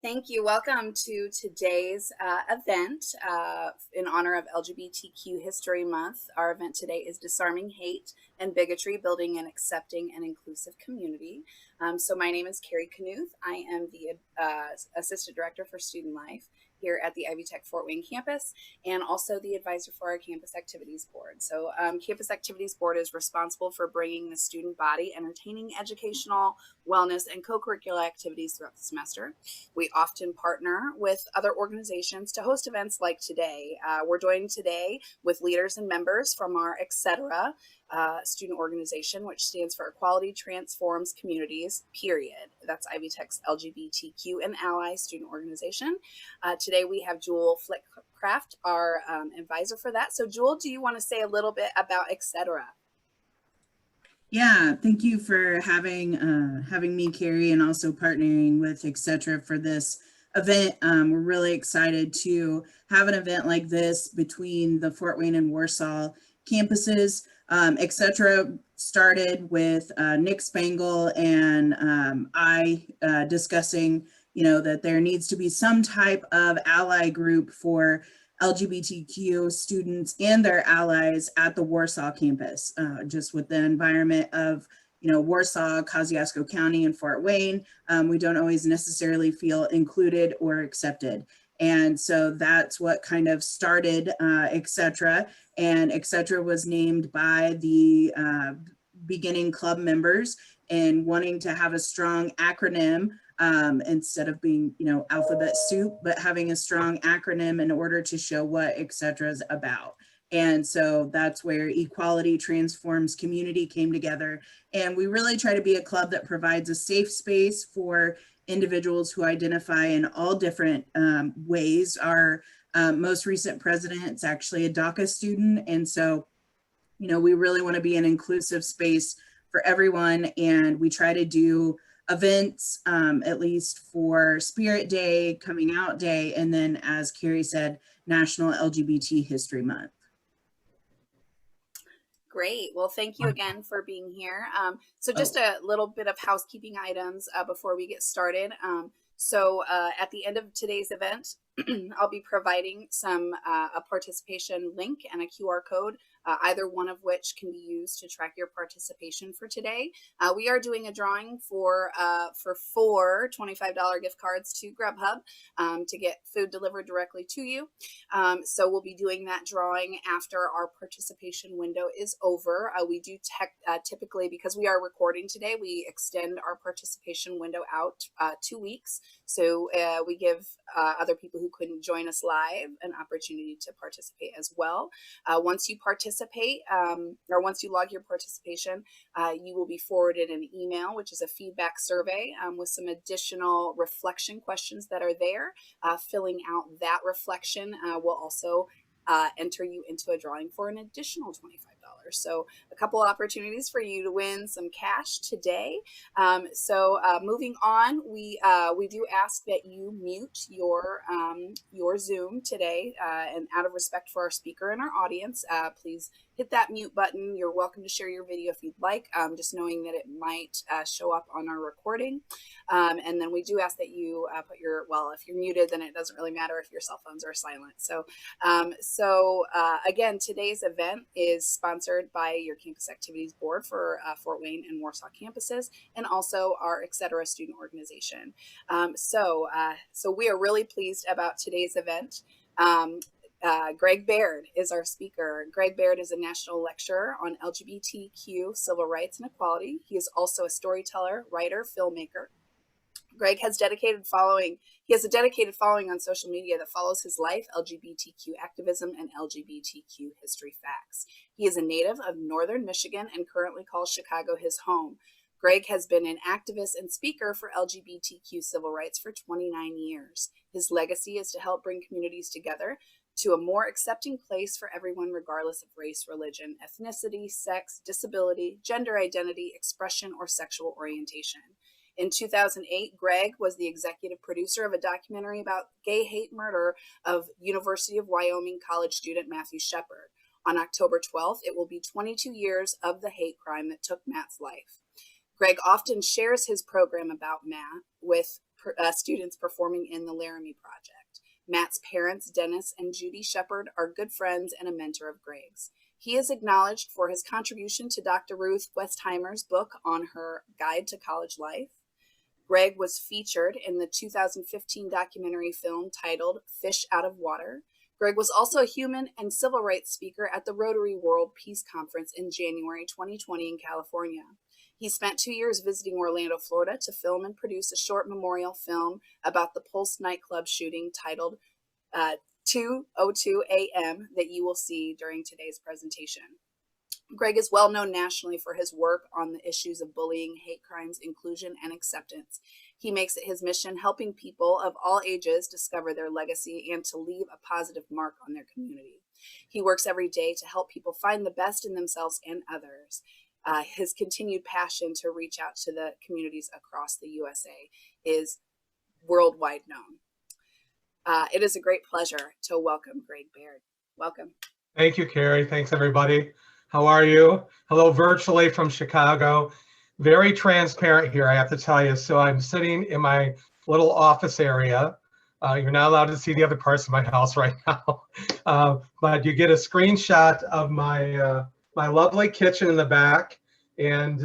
Thank you. Welcome to today's event in honor of LGBTQ History Month. Our event today is Disarming Hate and Bigotry, Building an Accepting and Inclusive Community. So my name is Carrie Knuth. I am the Assistant Director for Student Life here at the Ivy Tech Fort Wayne campus, and also the advisor for our Campus Activities Board. So Campus Activities Board is responsible for bringing the student body entertaining, educational, wellness, and co-curricular activities throughout the semester. We often partner with other organizations to host events like today. We're joined today with leaders and members from our etc. Student organization, which stands for Equality Transforms Communities, period. That's Ivy Tech's LGBTQ and Ally student organization. Today we have Jewel Flickcraft, our advisor for that. So Jewel, do you want to say a little bit about etc.? Yeah, thank you for having me, Carrie, and also partnering with etc. for this event. We're really excited to have an event like this between the Fort Wayne and Warsaw campuses. etc. started with Nick Spangle and I discussing, that there needs to be some type of ally group for LGBTQ students and their allies at the Warsaw campus, just with the environment of, Warsaw, Kosciuszko County, and Fort Wayne. We don't always necessarily feel included or accepted. And so that's what kind of started etc. And etc. was named by the beginning club members and wanting to have a strong acronym instead of being, alphabet soup, but having a strong acronym in order to show what etc. is about. And so that's where Equality Transforms Community came together. And we really try to be a club that provides a safe space for individuals who identify in all different ways. Our most recent president is actually a DACA student. And so, we really want to be an inclusive space for everyone. And we try to do events, at least for Spirit Day, Coming Out Day, and then, as Carrie said, National LGBT History Month. Great. Well, thank you again for being here. So just a little bit of housekeeping items before we get started. At the end of today's event, I'll be providing a participation link and a QR code, either one of which can be used to track your participation for today. We are doing a drawing for 4 $25 gift cards to Grubhub to get food delivered directly to you. So we'll be doing that drawing after our participation window is over. We do typically, because we are recording today, we extend our participation window out 2 weeks. So we give other people who couldn't join us live an opportunity to participate as well. Once you participate, or once you log your participation, you will be forwarded an email, which is a feedback survey with some additional reflection questions that are there. Filling out that reflection will also enter you into a drawing for an additional $25. So a couple of opportunities for you to win some cash today. Moving on, we do ask that you mute your Zoom today, and out of respect for our speaker and our audience, please hit that mute button. You're welcome to share your video if you'd like, just knowing that it might show up on our recording. And then we do ask that you put if you're muted, then it doesn't really matter if your cell phones are silent. Again, today's event is sponsored by your Campus Activities Board for Fort Wayne and Warsaw campuses, and also our etc. student organization. So we are really pleased about today's event. Greg Baird is our speaker. Greg Baird is a national lecturer on LGBTQ civil rights and equality. He is also a storyteller, writer, filmmaker. Greg has a dedicated following on social media that follows his life, LGBTQ activism, and LGBTQ history facts. He is a native of Northern Michigan and currently calls Chicago his home. Greg has been an activist and speaker for LGBTQ civil rights for 29 years. His legacy is to help bring communities together to a more accepting place for everyone, regardless of race, religion, ethnicity, sex, disability, gender identity, expression, or sexual orientation. In 2008, Greg was the executive producer of a documentary about gay hate murder of University of Wyoming college student Matthew Shepard. On October 12th, it will be 22 years of the hate crime that took Matt's life. Greg often shares his program about Matt with students performing in the Laramie Project. Matt's parents, Dennis and Judy Shepard, are good friends and a mentor of Greg's. He is acknowledged for his contribution to Dr. Ruth Westheimer's book on her Guide to College Life. Greg was featured in the 2015 documentary film titled Fish Out of Water. Greg was also a human and civil rights speaker at the Rotary World Peace Conference in January 2020 in California. He spent 2 years visiting Orlando, Florida to film and produce a short memorial film about the Pulse nightclub shooting titled 2:02 a.m. that you will see during today's presentation. Greg is well known nationally for his work on the issues of bullying, hate crimes, inclusion, and acceptance. He makes it his mission helping people of all ages discover their legacy and to leave a positive mark on their community. He works every day to help people find the best in themselves and others. His continued passion to reach out to the communities across the USA is worldwide known. It is a great pleasure to welcome Greg Baird. Welcome. Thank you, Carrie. Thanks, everybody. How are you? Hello, virtually from Chicago. Very transparent here, I have to tell you. So I'm sitting in my little office area. You're not allowed to see the other parts of my house right now, but you get a screenshot of my my lovely kitchen in the back and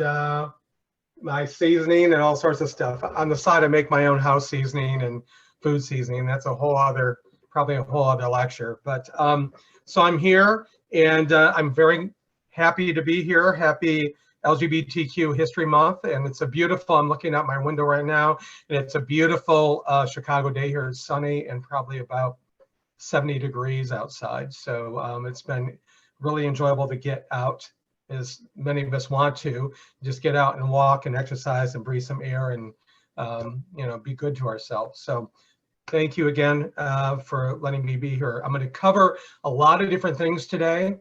my seasoning and all sorts of stuff. On the side, I make my own house seasoning and food seasoning. That's a whole other, probably a whole other lecture. But so I'm here and I'm very happy to be here. Happy LGBTQ History Month. And it's a beautiful, I'm looking out my window right now, and it's a beautiful Chicago day here. It's sunny and probably about 70 degrees outside. So it's been really enjoyable to get out, as many of us want to, just get out and walk and exercise and breathe some air and, you know, be good to ourselves. So thank you again for letting me be here. I'm going to cover a lot of different things today.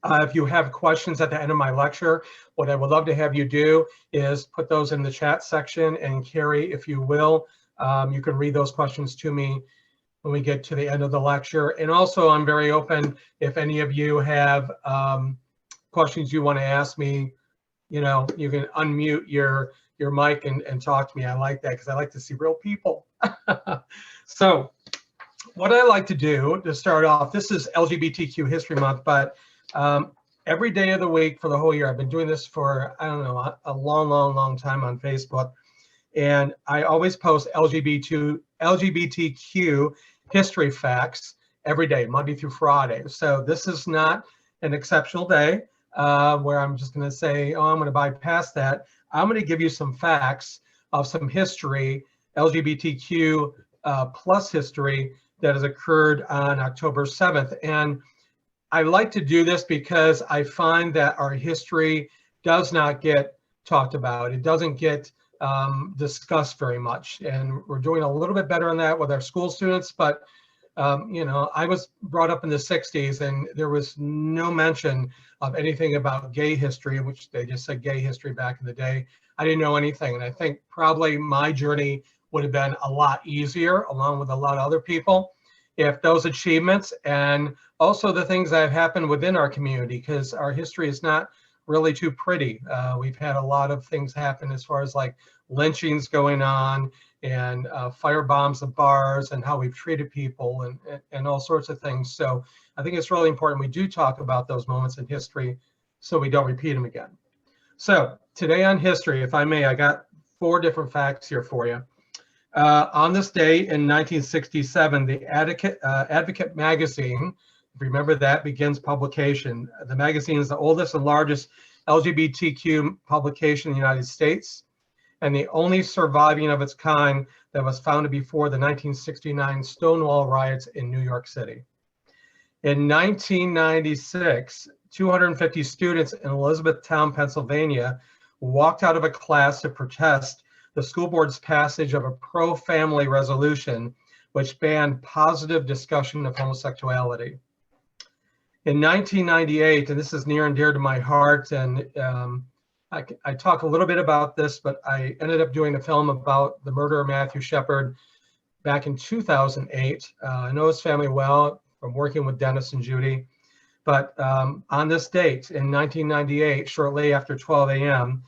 If you have questions at the end of my lecture, what I would love to have you do is put those in the chat section, and Carrie, if you will, you can read those questions to me when we get to the end of the lecture. And also, I'm very open if any of you have questions you want to ask me, you know, you can unmute your mic and talk to me. I like that because I like to see real people. So what I like to do to start off, this is LGBTQ History Month, but every day of the week for the whole year, I've been doing this for, I don't know, a long time on Facebook. And I always post LGBTQ history facts every day, Monday through Friday. So this is not an exceptional day where I'm just going to say, oh, I'm going to bypass that. I'm going to give you some facts of some history, LGBTQ plus history that has occurred on October 7th. And I like to do this because I find that our history does not get talked about. It doesn't get discussed very much. And we're doing a little bit better on that with our school students. But, you know, I was brought up in the 60s and there was no mention of anything about gay history, which they just said gay history back in the day. I didn't know anything. And I think probably my journey would have been a lot easier, along with a lot of other people, if those achievements and also the things that have happened within our community, because our history is not really too pretty. We've had a lot of things happen as far as like lynchings going on and fire bombs of bars and how we've treated people and all sorts of things. So I think it's really important we do talk about those moments in history so we don't repeat them again. So today on history, if I may, I got 4 different facts here for you. On this day in 1967, the Advocate magazine, if you remember that, begins publication. The magazine is the oldest and largest LGBTQ publication in the United States, and the only surviving of its kind that was founded before the 1969 Stonewall riots in New York City. In 1996, 250 students in Elizabethtown, Pennsylvania, walked out of a class to protest the school board's passage of a pro-family resolution which banned positive discussion of homosexuality. In 1998, and this is near and dear to my heart, and I talk a little bit about this, but I ended up doing a film about the murder of Matthew Shepard back in 2008. I know his family well from working with Dennis and Judy, but on this date in 1998, shortly after 12 a.m.,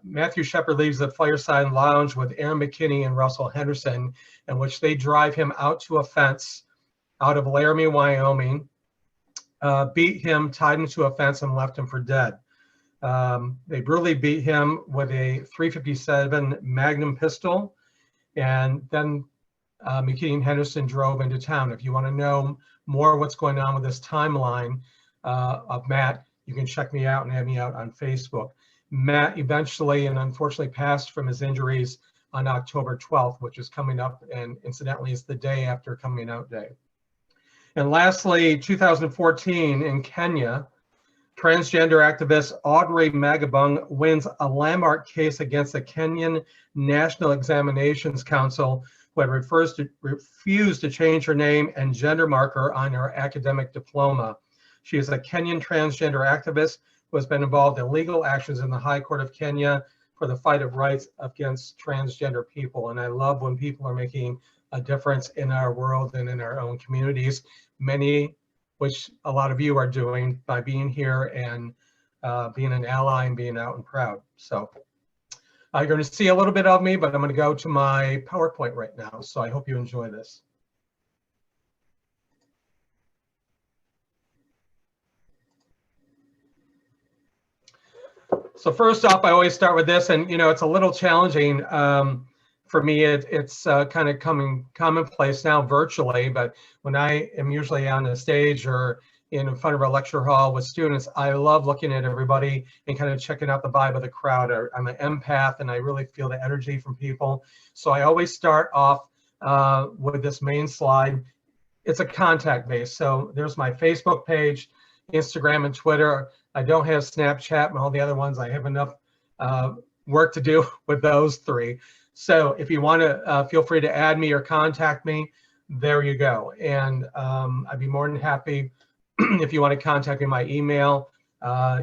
Matthew Shepard leaves the Fireside Lounge with Aaron McKinney and Russell Henderson, in which they drive him out to a fence out of Laramie, Wyoming, beat him, tied him to a fence, and left him for dead. They brutally beat him with a .357 Magnum pistol, and then McKinney and Henderson drove into town. If you want to know more what's going on with this timeline of Matt, you can check me out and add me out on Facebook. Matt eventually and unfortunately passed from his injuries on October 12th, which is coming up, and incidentally is the day after Coming Out Day. And lastly, 2014 in Kenya, transgender activist Audrey Magabung wins a landmark case against the Kenyan National Examinations Council, who had refused to change her name and gender marker on her academic diploma. She is a Kenyan transgender activist who has been involved in legal actions in the High Court of Kenya for the fight of rights against transgender people. And I love when people are making a difference in our world and in our own communities, many which a lot of you are doing by being here and being an ally and being out and proud. So you're going to see a little bit of me, but I'm going to go to my PowerPoint right now. So I hope you enjoy this. So first off, I always start with this, and it's a little challenging for me. It's kind of commonplace now virtually, but when I am usually on the stage or in front of a lecture hall with students, I love looking at everybody and kind of checking out the vibe of the crowd. I'm an empath and I really feel the energy from people. So I always start off with this main slide. It's a contact base. So there's my Facebook page, Instagram and Twitter. I don't have Snapchat and all the other ones. I have enough work to do with those three. So if you want to, feel free to add me or contact me. There you go. And I'd be more than happy if you want to contact me. My email,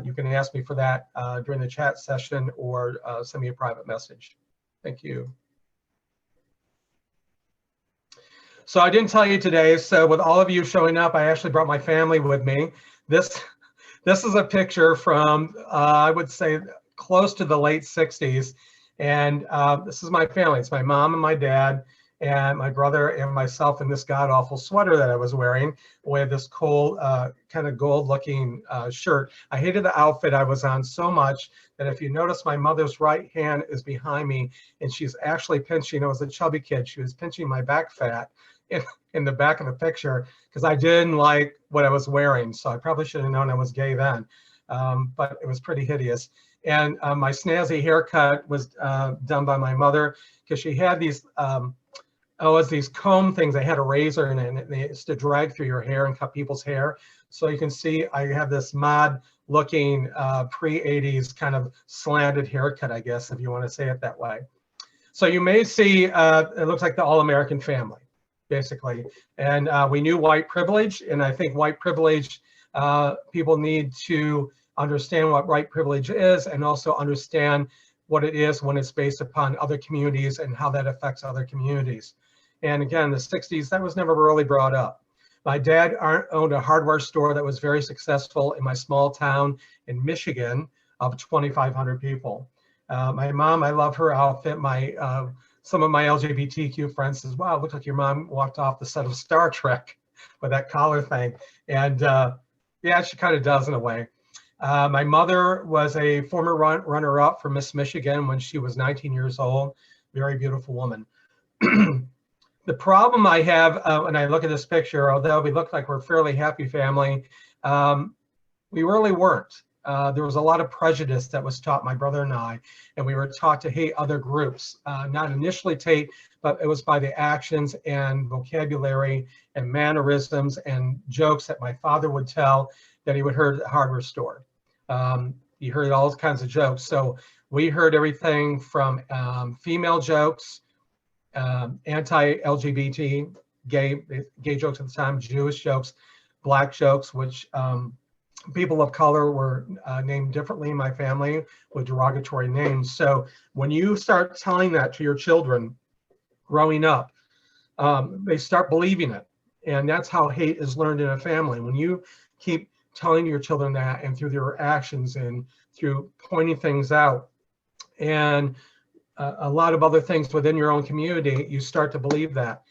you can ask me for that during the chat session or send me a private message. Thank you. So I didn't tell you today, so with all of you showing up, I actually brought my family with me. This is a picture from, I would say, close to the late 60s. And this is my family. It's my mom and my dad and my brother and myself in this god-awful sweater that I was wearing with this cool, kind of gold-looking shirt. I hated the outfit I was on so much that if you notice, my mother's right hand is behind me, and she's actually pinching, I was a chubby kid, she was pinching my back fat in the back of the picture because I didn't like what I was wearing. So I probably should have known I was gay then, but it was pretty hideous. And my snazzy haircut was done by my mother because she had these, it's these comb things. They had a razor in it, and they used to drag through your hair and cut people's hair. So you can see I have this mod looking pre-80s kind of slanted haircut, I guess, if you want to say it that way. So you may see, it looks like the all-American family, basically. And we knew white privilege, and I think white privilege, people need to understand what white privilege is and also understand what it is when it's based upon other communities and how that affects other communities. And again, the 60s, that was never really brought up. My dad owned a hardware store that was very successful in my small town in Michigan of 2,500 people. My mom, I love her outfit. Some of my LGBTQ friends says, wow, it looks like your mom walked off the set of Star Trek with that collar thing. And yeah, she kind of does in a way. My mother was a former runner-up for Miss Michigan when she was 19 years old. Very beautiful woman. The problem I have when I look at this picture, although we look like we're a fairly happy family, we really weren't. There was a lot of prejudice that was taught my brother and I, and we were taught to hate other groups. Not initially hate, but it was by the actions and vocabulary and mannerisms and jokes that my father would tell that he would hear at the hardware store. He heard all kinds of jokes. So we heard everything from female jokes, anti-LGBT, gay jokes at the time, Jewish jokes, black jokes, which people of color were named differently in my family with derogatory names. So when you start telling that to your children growing up, they start believing it. And that's how hate is learned in a family. When you keep telling your children that, and through their actions and through pointing things out, and a lot of other things within your own community, you start to believe that.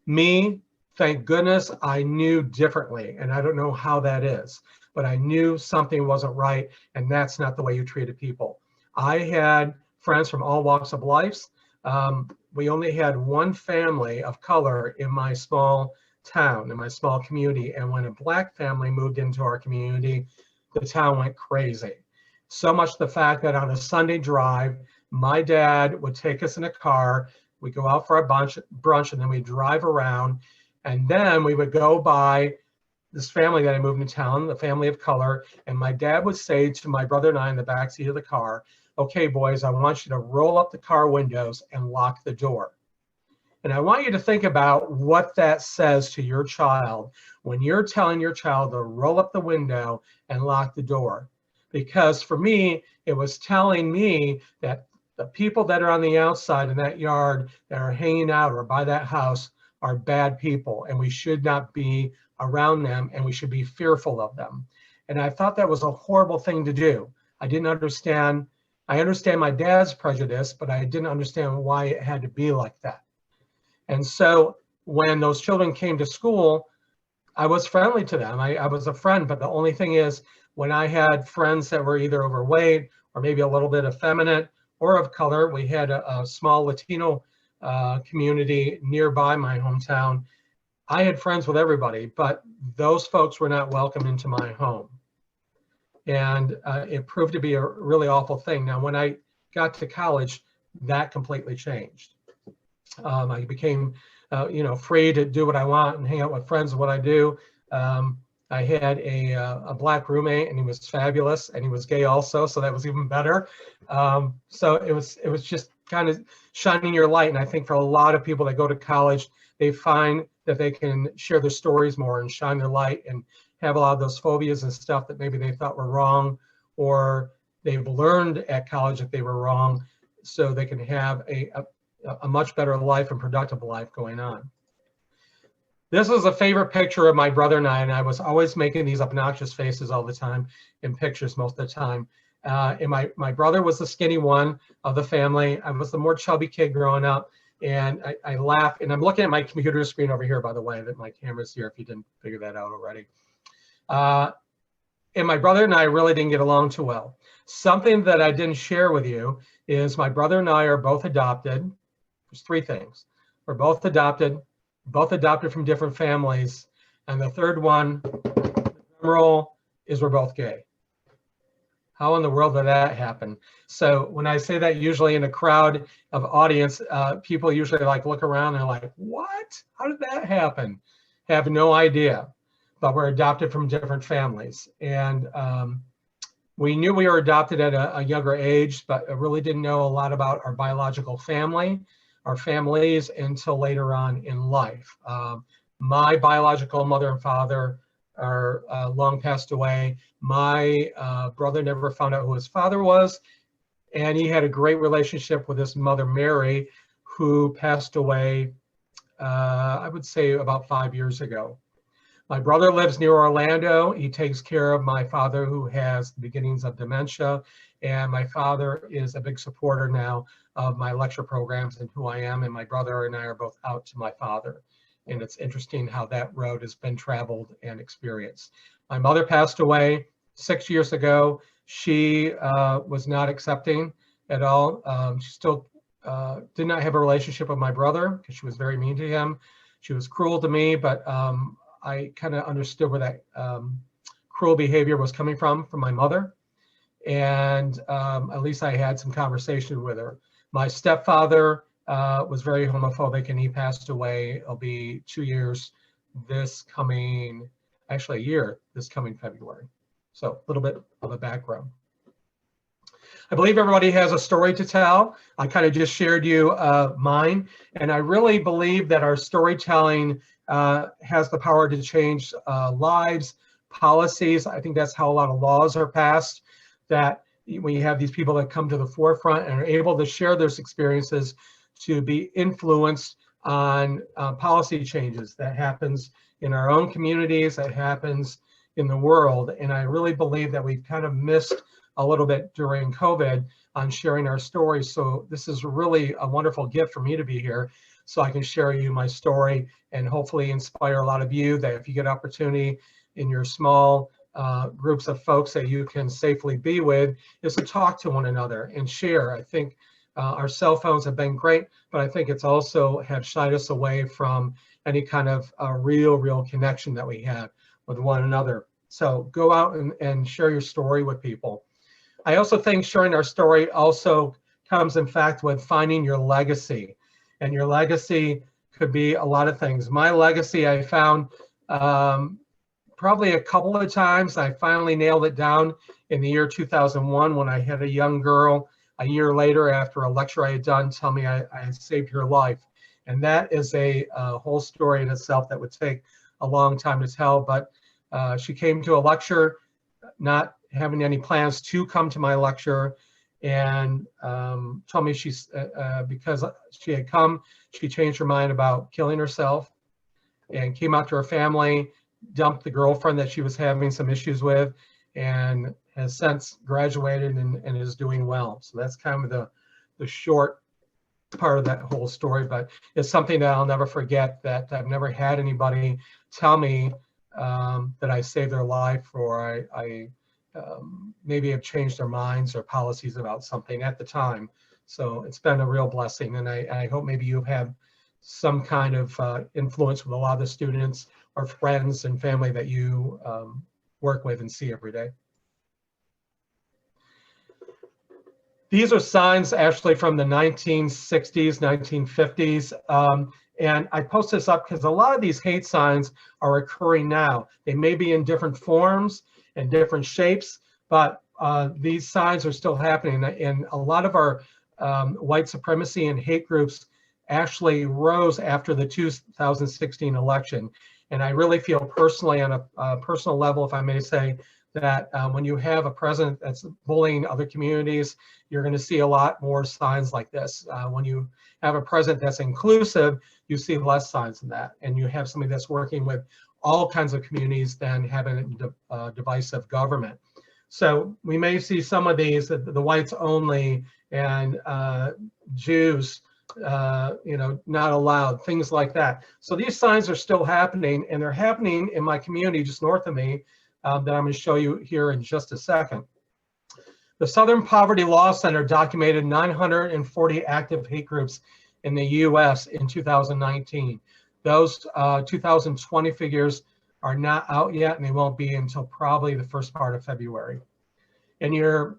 Me, thank goodness, I knew differently, and I don't know how that is, but I knew something wasn't right, and that's not the way you treated people. I had friends from all walks of life. We only had one family of color in my small town, in my small community, and when a Black family moved into our community, the town went crazy. So much the fact that on a Sunday drive, my dad would take us in a car, we'd go out for a brunch, and then we'd drive around, and then we would go by this family that I moved into town, the family of color, and my dad would say to my brother and I in the back seat of the car, okay, boys, I want you to roll up the car windows and lock the door. And I want you to think about what that says to your child when you're telling your child to roll up the window and lock the door. Because for me, it was telling me that the people that are on the outside in that yard that are hanging out or by that house are bad people, and we should not be around them, and we should be fearful of them. And I thought that was a horrible thing to do. I didn't understand. I understand my dad's prejudice, but I didn't understand why it had to be like that. And so when those children came to school, I was friendly to them. I was a friend, but the only thing is, when I had friends that were either overweight or maybe a little bit effeminate or of color, we had a small Latino community nearby my hometown. I had friends with everybody, but those folks were not welcome into my home. And it proved to be a really awful thing. Now, when I got to college, that completely changed. I became, free to do what I want and hang out with friends, what I do. I had a Black roommate, and he was fabulous, and he was gay also, so that was even better. So it was just kind of shining your light. And I think for a lot of people that go to college, they find that they can share their stories more and shine their light and have a lot of those phobias and stuff that maybe they thought were wrong, or they've learned at college that they were wrong, so they can have a much better life and productive life going on. This is a favorite picture of my brother and I was always making these obnoxious faces all the time in pictures most of the time. And my brother was the skinny one of the family. I was the more chubby kid growing up, and I laugh, and I'm looking at my computer screen over here, by the way, that my camera's here if you didn't figure that out already. And my brother and I really didn't get along too well. Something that I didn't share with you is my brother and I are both adopted. There's three things. We're both adopted from different families. And the third one, the drum roll, is we're both gay. How in the world did that happen? So when I say that, usually in a crowd of audience, people usually look around and they're like, what? How did that happen? Have no idea. But we're adopted from different families. And we knew we were adopted at a younger age, but I really didn't know a lot about our biological family, our families, until later on in life. My biological mother and father are long passed away. My brother never found out who his father was, and he had a great relationship with his mother, Mary, who passed away, I would say about 5 years ago. My brother lives near Orlando. He takes care of my father, who has the beginnings of dementia, and my father is a big supporter now of my lecture programs and who I am, and my brother and I are both out to my father. And it's interesting how that road has been traveled and experienced. My mother passed away 6 years ago. She was not accepting at all. She still did not have a relationship with my brother because she was very mean to him. She was cruel to me, but I kind of understood where that cruel behavior was coming from my mother. And at least I had some conversation with her. My stepfather was very homophobic, and he passed away. It'll be 2 years this coming, actually a year this coming February. So a little bit of a background. I believe everybody has a story to tell. I kind of just shared you mine, and I really believe that our storytelling has the power to change lives, policies. I think that's how a lot of laws are passed, that when you have these people that come to the forefront and are able to share their experiences to be influenced on policy changes that happens in our own communities, that happens in the world. And I really believe that we've kind of missed a little bit during COVID on sharing our story. So this is really a wonderful gift for me to be here, so I can share you my story and hopefully inspire a lot of you that if you get opportunity in your small groups of folks that you can safely be with, is to talk to one another and share. I think our cell phones have been great, but I think it's also have shied us away from any kind of real connection that we have with one another. So go out and share your story with people. I also think sharing our story also comes, in fact, with finding your legacy. And your legacy could be a lot of things. My legacy, I found probably a couple of times. I finally nailed it down in the year 2001 when I had a young girl a year later after a lecture I had done tell me I had saved her life. And that is a whole story in itself that would take a long time to tell. But she came to a lecture not having any plans to come to my lecture, and told me because she had come, she changed her mind about killing herself and came out to her family, dumped the girlfriend that she was having some issues with, and has since graduated and is doing well. So that's kind of the short part of that whole story, but it's something that I'll never forget, that I've never had anybody tell me that I saved their life, or I maybe have changed their minds or policies about something at the time. So it's been a real blessing, and I hope maybe you have some kind of influence with a lot of the students or friends and family that you work with and see every day. These are signs actually from the 1960s, 1950s. And I post this up because a lot of these hate signs are occurring now. They may be in different forms and different shapes, but these signs are still happening. And a lot of our white supremacy and hate groups actually rose after the 2016 election. And I really feel personally, on a personal level, if I may say, that when you have a president that's bullying other communities, you're going to see a lot more signs like this. When you have a president that's inclusive, you see less signs than that. And you have somebody that's working with all kinds of communities than having a divisive government. So we may see some of these, the whites only and Jews, not allowed, things like that. So these signs are still happening, and they're happening in my community just north of me that I'm going to show you here in just a second. The Southern Poverty Law Center documented 940 active hate groups in the US in 2019. Those 2020 figures are not out yet, and they won't be until probably the first part of February. In your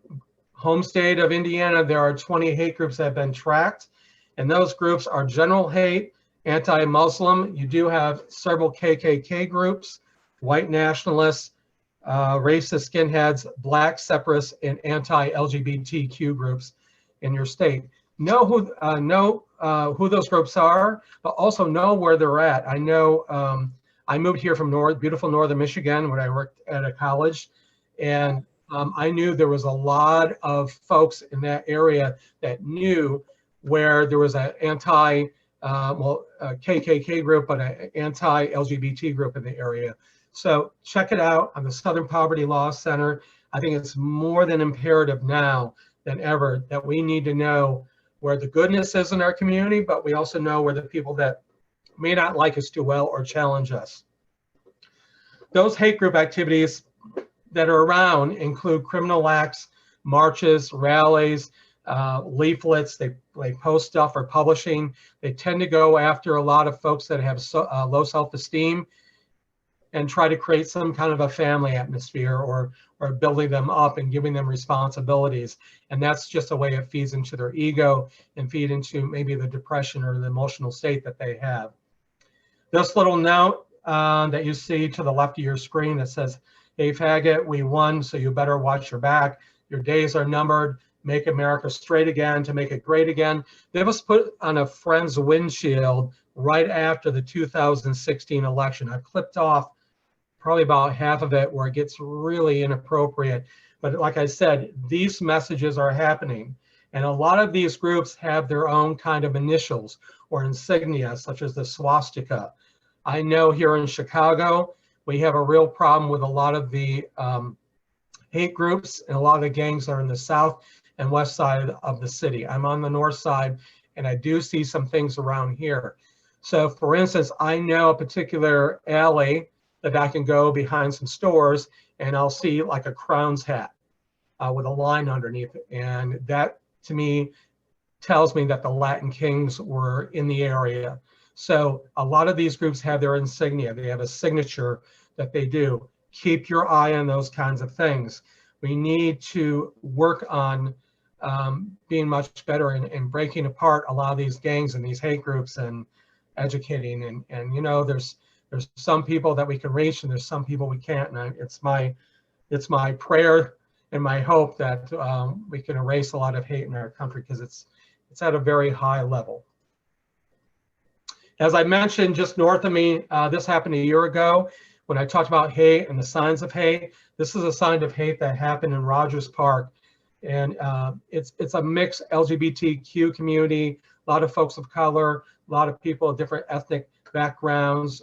home state of Indiana, there are 20 hate groups that have been tracked, and those groups are general hate, anti-Muslim. You do have several KKK groups, white nationalists, racist skinheads, black separatists, and anti-LGBTQ groups in your state. Know who those groups are, but also know where they're at. I know I moved here from beautiful northern Michigan when I worked at a college, and I knew there was a lot of folks in that area that knew where there was an KKK group, but an anti-LGBT group in the area. So check it out on the Southern Poverty Law Center. I think it's more than imperative now than ever that we need to know where the goodness is in our community, but we also know where the people that may not like us too well or challenge us. Those hate group activities that are around include criminal acts, marches, rallies, leaflets. They post stuff or publishing. They tend to go after a lot of folks that have low self-esteem and try to create some kind of a family atmosphere or building them up and giving them responsibilities. And that's just a way it feeds into their ego and feed into maybe the depression or the emotional state that they have. This little note that you see to the left of your screen that says, "Hey faggot, we won, so you better watch your back. Your days are numbered. Make America straight again to make it great again." They was put on a friend's windshield right after the 2016 election. I clipped off probably about half of it where it gets really inappropriate. But like I said, these messages are happening. And a lot of these groups have their own kind of initials or insignia, such as the swastika. I know here in Chicago, we have a real problem with a lot of the hate groups, and a lot of the gangs are in the South and west side of the city. I'm on the north side, and I do see some things around here. So for instance, I know a particular alley that I can go behind some stores, and I'll see like a Crown's hat with a line underneath it. And that to me tells me that the Latin Kings were in the area. So a lot of these groups have their insignia. They have a signature that they do. Keep your eye on those kinds of things. We need to work on being much better in breaking apart a lot of these gangs and these hate groups and educating. And you know, there's some people that we can reach, and there's some people we can't. And it's my prayer and my hope that we can erase a lot of hate in our country, because it's at a very high level. As I mentioned, just north of me, this happened a year ago when I talked about hate and the signs of hate. This is a sign of hate that happened in Rogers Park. And it's a mixed LGBTQ community, a lot of folks of color, a lot of people of different ethnic backgrounds.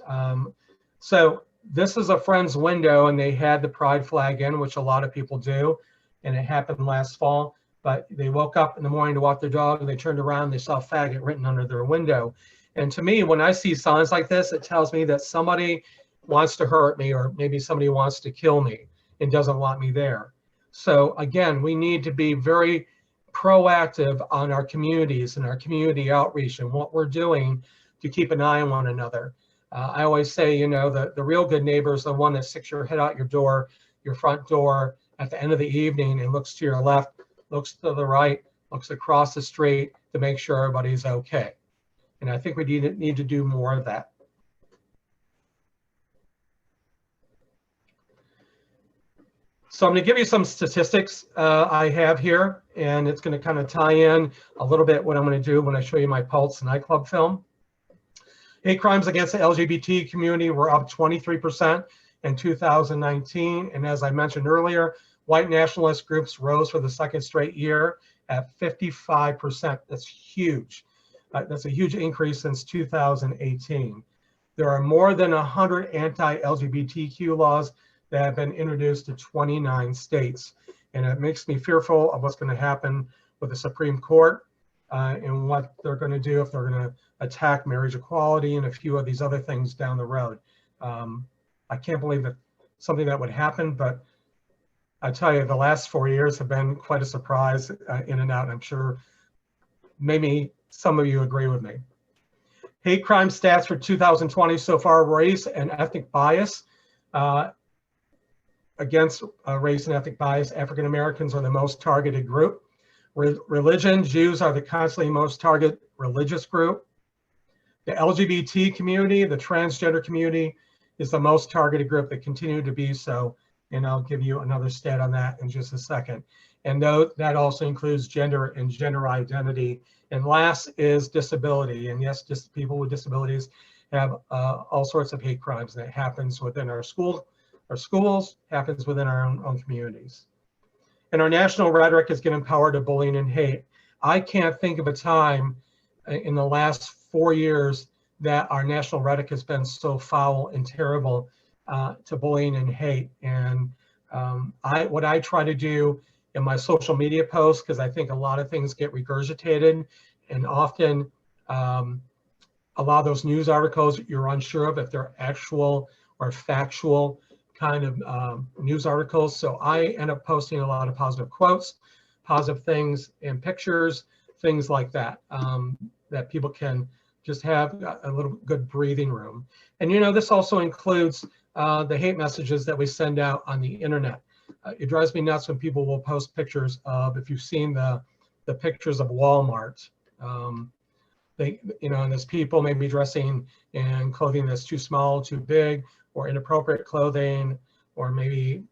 So this is a friend's window, and they had the pride flag in, which a lot of people do. And it happened last fall. But they woke up in the morning to walk their dog, and they turned around and they saw faggot written under their window. And to me, when I see signs like this, it tells me that somebody wants to hurt me, or maybe somebody wants to kill me and doesn't want me there. So again, we need to be very proactive on our communities and our community outreach and what we're doing to keep an eye on one another. I always say, you know, the real good neighbor is the one that sticks your head out your door, your front door at the end of the evening, and looks to your left, looks to the right, looks across the street to make sure everybody's okay. And I think we need to do more of that. So I'm going to give you some statistics I have here, and it's going to kind of tie in a little bit what I'm going to do when I show you my Pulse nightclub film. Hate crimes against the LGBT community were up 23% in 2019. And as I mentioned earlier, white nationalist groups rose for the second straight year at 55%. That's huge. That's a huge increase since 2018. There are more than 100 anti-LGBTQ laws that have been introduced to 29 states. And it makes me fearful of what's going to happen with the Supreme Court and what they're going to do if they're going to attack marriage equality and a few of these other things down the road. I can't believe that something that would happen, but I tell you, the last 4 years have been quite a surprise in and out. And I'm sure maybe some of you agree with me. Hate crime stats for 2020 so far: race and ethnic bias. Against race and ethnic bias, African Americans are the most targeted group. Religion, Jews are the constantly most targeted religious group. The LGBT community, the transgender community, is the most targeted group. They continue to be so. And I'll give you another stat on that in just a second. And though that also includes gender and gender identity. And last is disability. And yes, just people with disabilities have all sorts of hate crimes that happens within our schools, happens within our own communities. And our national rhetoric is giving power to bullying and hate. I can't think of a time in the last 4 years that our national rhetoric has been so foul and terrible to bullying and hate. And what I try to do in my social media posts, because I think a lot of things get regurgitated, and often a lot of those news articles you're unsure of if they're actual or factual kind of news articles. So I end up posting a lot of positive quotes, positive things and pictures, things like that, that people can just have a little good breathing room. And you know, this also includes the hate messages that we send out on the internet. It drives me nuts when people will post pictures of, if you've seen the pictures of Walmart, they, you know, and there's people maybe dressing in clothing that's too small, too big, or inappropriate clothing, or maybe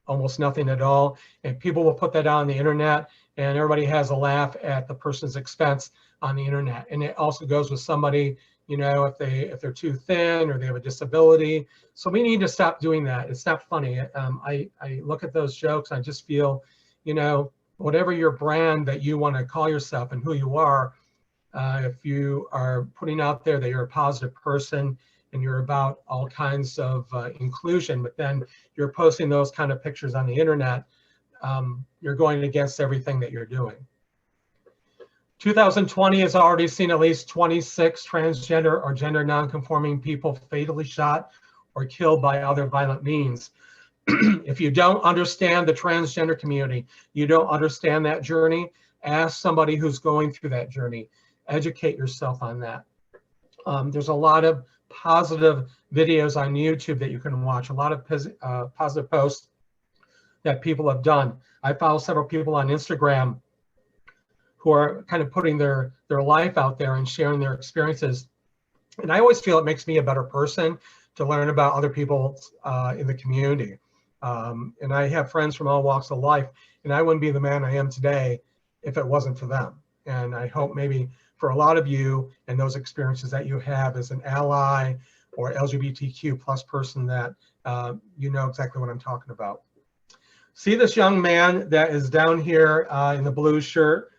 almost nothing at all. And people will put that on the internet, and everybody has a laugh at the person's expense on the internet. And it also goes with somebody, you know, if they're too thin or they have a disability. So we need to stop doing that. It's not funny. I look at those jokes, I just feel, you know, whatever your brand that you want to call yourself and who you are, if you are putting out there that you're a positive person and you're about all kinds of inclusion, but then you're posting those kind of pictures on the internet, you're going against everything that you're doing. 2020 has already seen at least 26 transgender or gender nonconforming people fatally shot or killed by other violent means. If you don't understand the transgender community, you don't understand that journey, ask somebody who's going through that journey. Educate yourself on that. There's a lot of positive videos on YouTube that you can watch, a lot of positive posts that people have done. I follow several people on Instagram who are kind of putting their life out there and sharing their experiences. And I always feel it makes me a better person to learn about other people in the community. And I have friends from all walks of life, and I wouldn't be the man I am today if it wasn't for them. And I hope maybe for a lot of you and those experiences that you have as an ally or LGBTQ plus person that you know exactly what I'm talking about. See this young man that is down here in the blue shirt?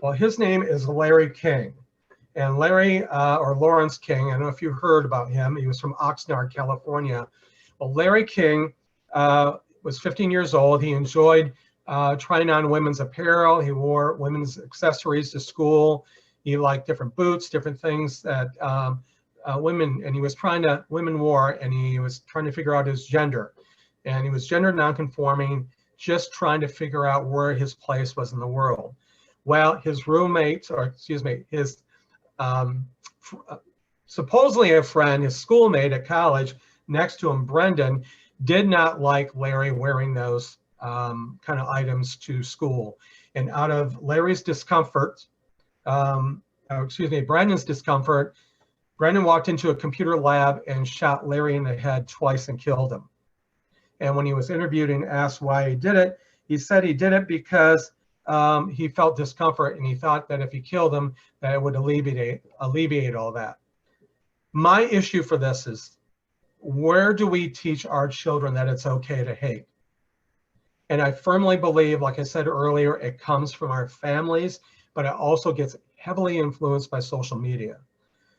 Well, his name is Larry King. And Larry, or Lawrence King, I don't know if you heard about him. He was from Oxnard, California. Well, Larry King was 15 years old. He enjoyed trying on women's apparel. He wore women's accessories to school. He liked different boots, different things that women wore, and he was trying to figure out his gender. And he was gender nonconforming, just trying to figure out where his place was in the world. Well, his roommate, or excuse me, his supposedly a friend, his schoolmate at college next to him, Brendan, did not like Larry wearing those kind of items to school. And out of Larry's discomfort, Brendan's discomfort, Brendan walked into a computer lab and shot Larry in the head twice and killed him. And when he was interviewed and asked why he did it, he said he did it because he felt discomfort, and he thought that if he killed him, that it would alleviate all that. My issue for this is, where do we teach our children that it's okay to hate? And I firmly believe, like I said earlier, it comes from our families, but it also gets heavily influenced by social media.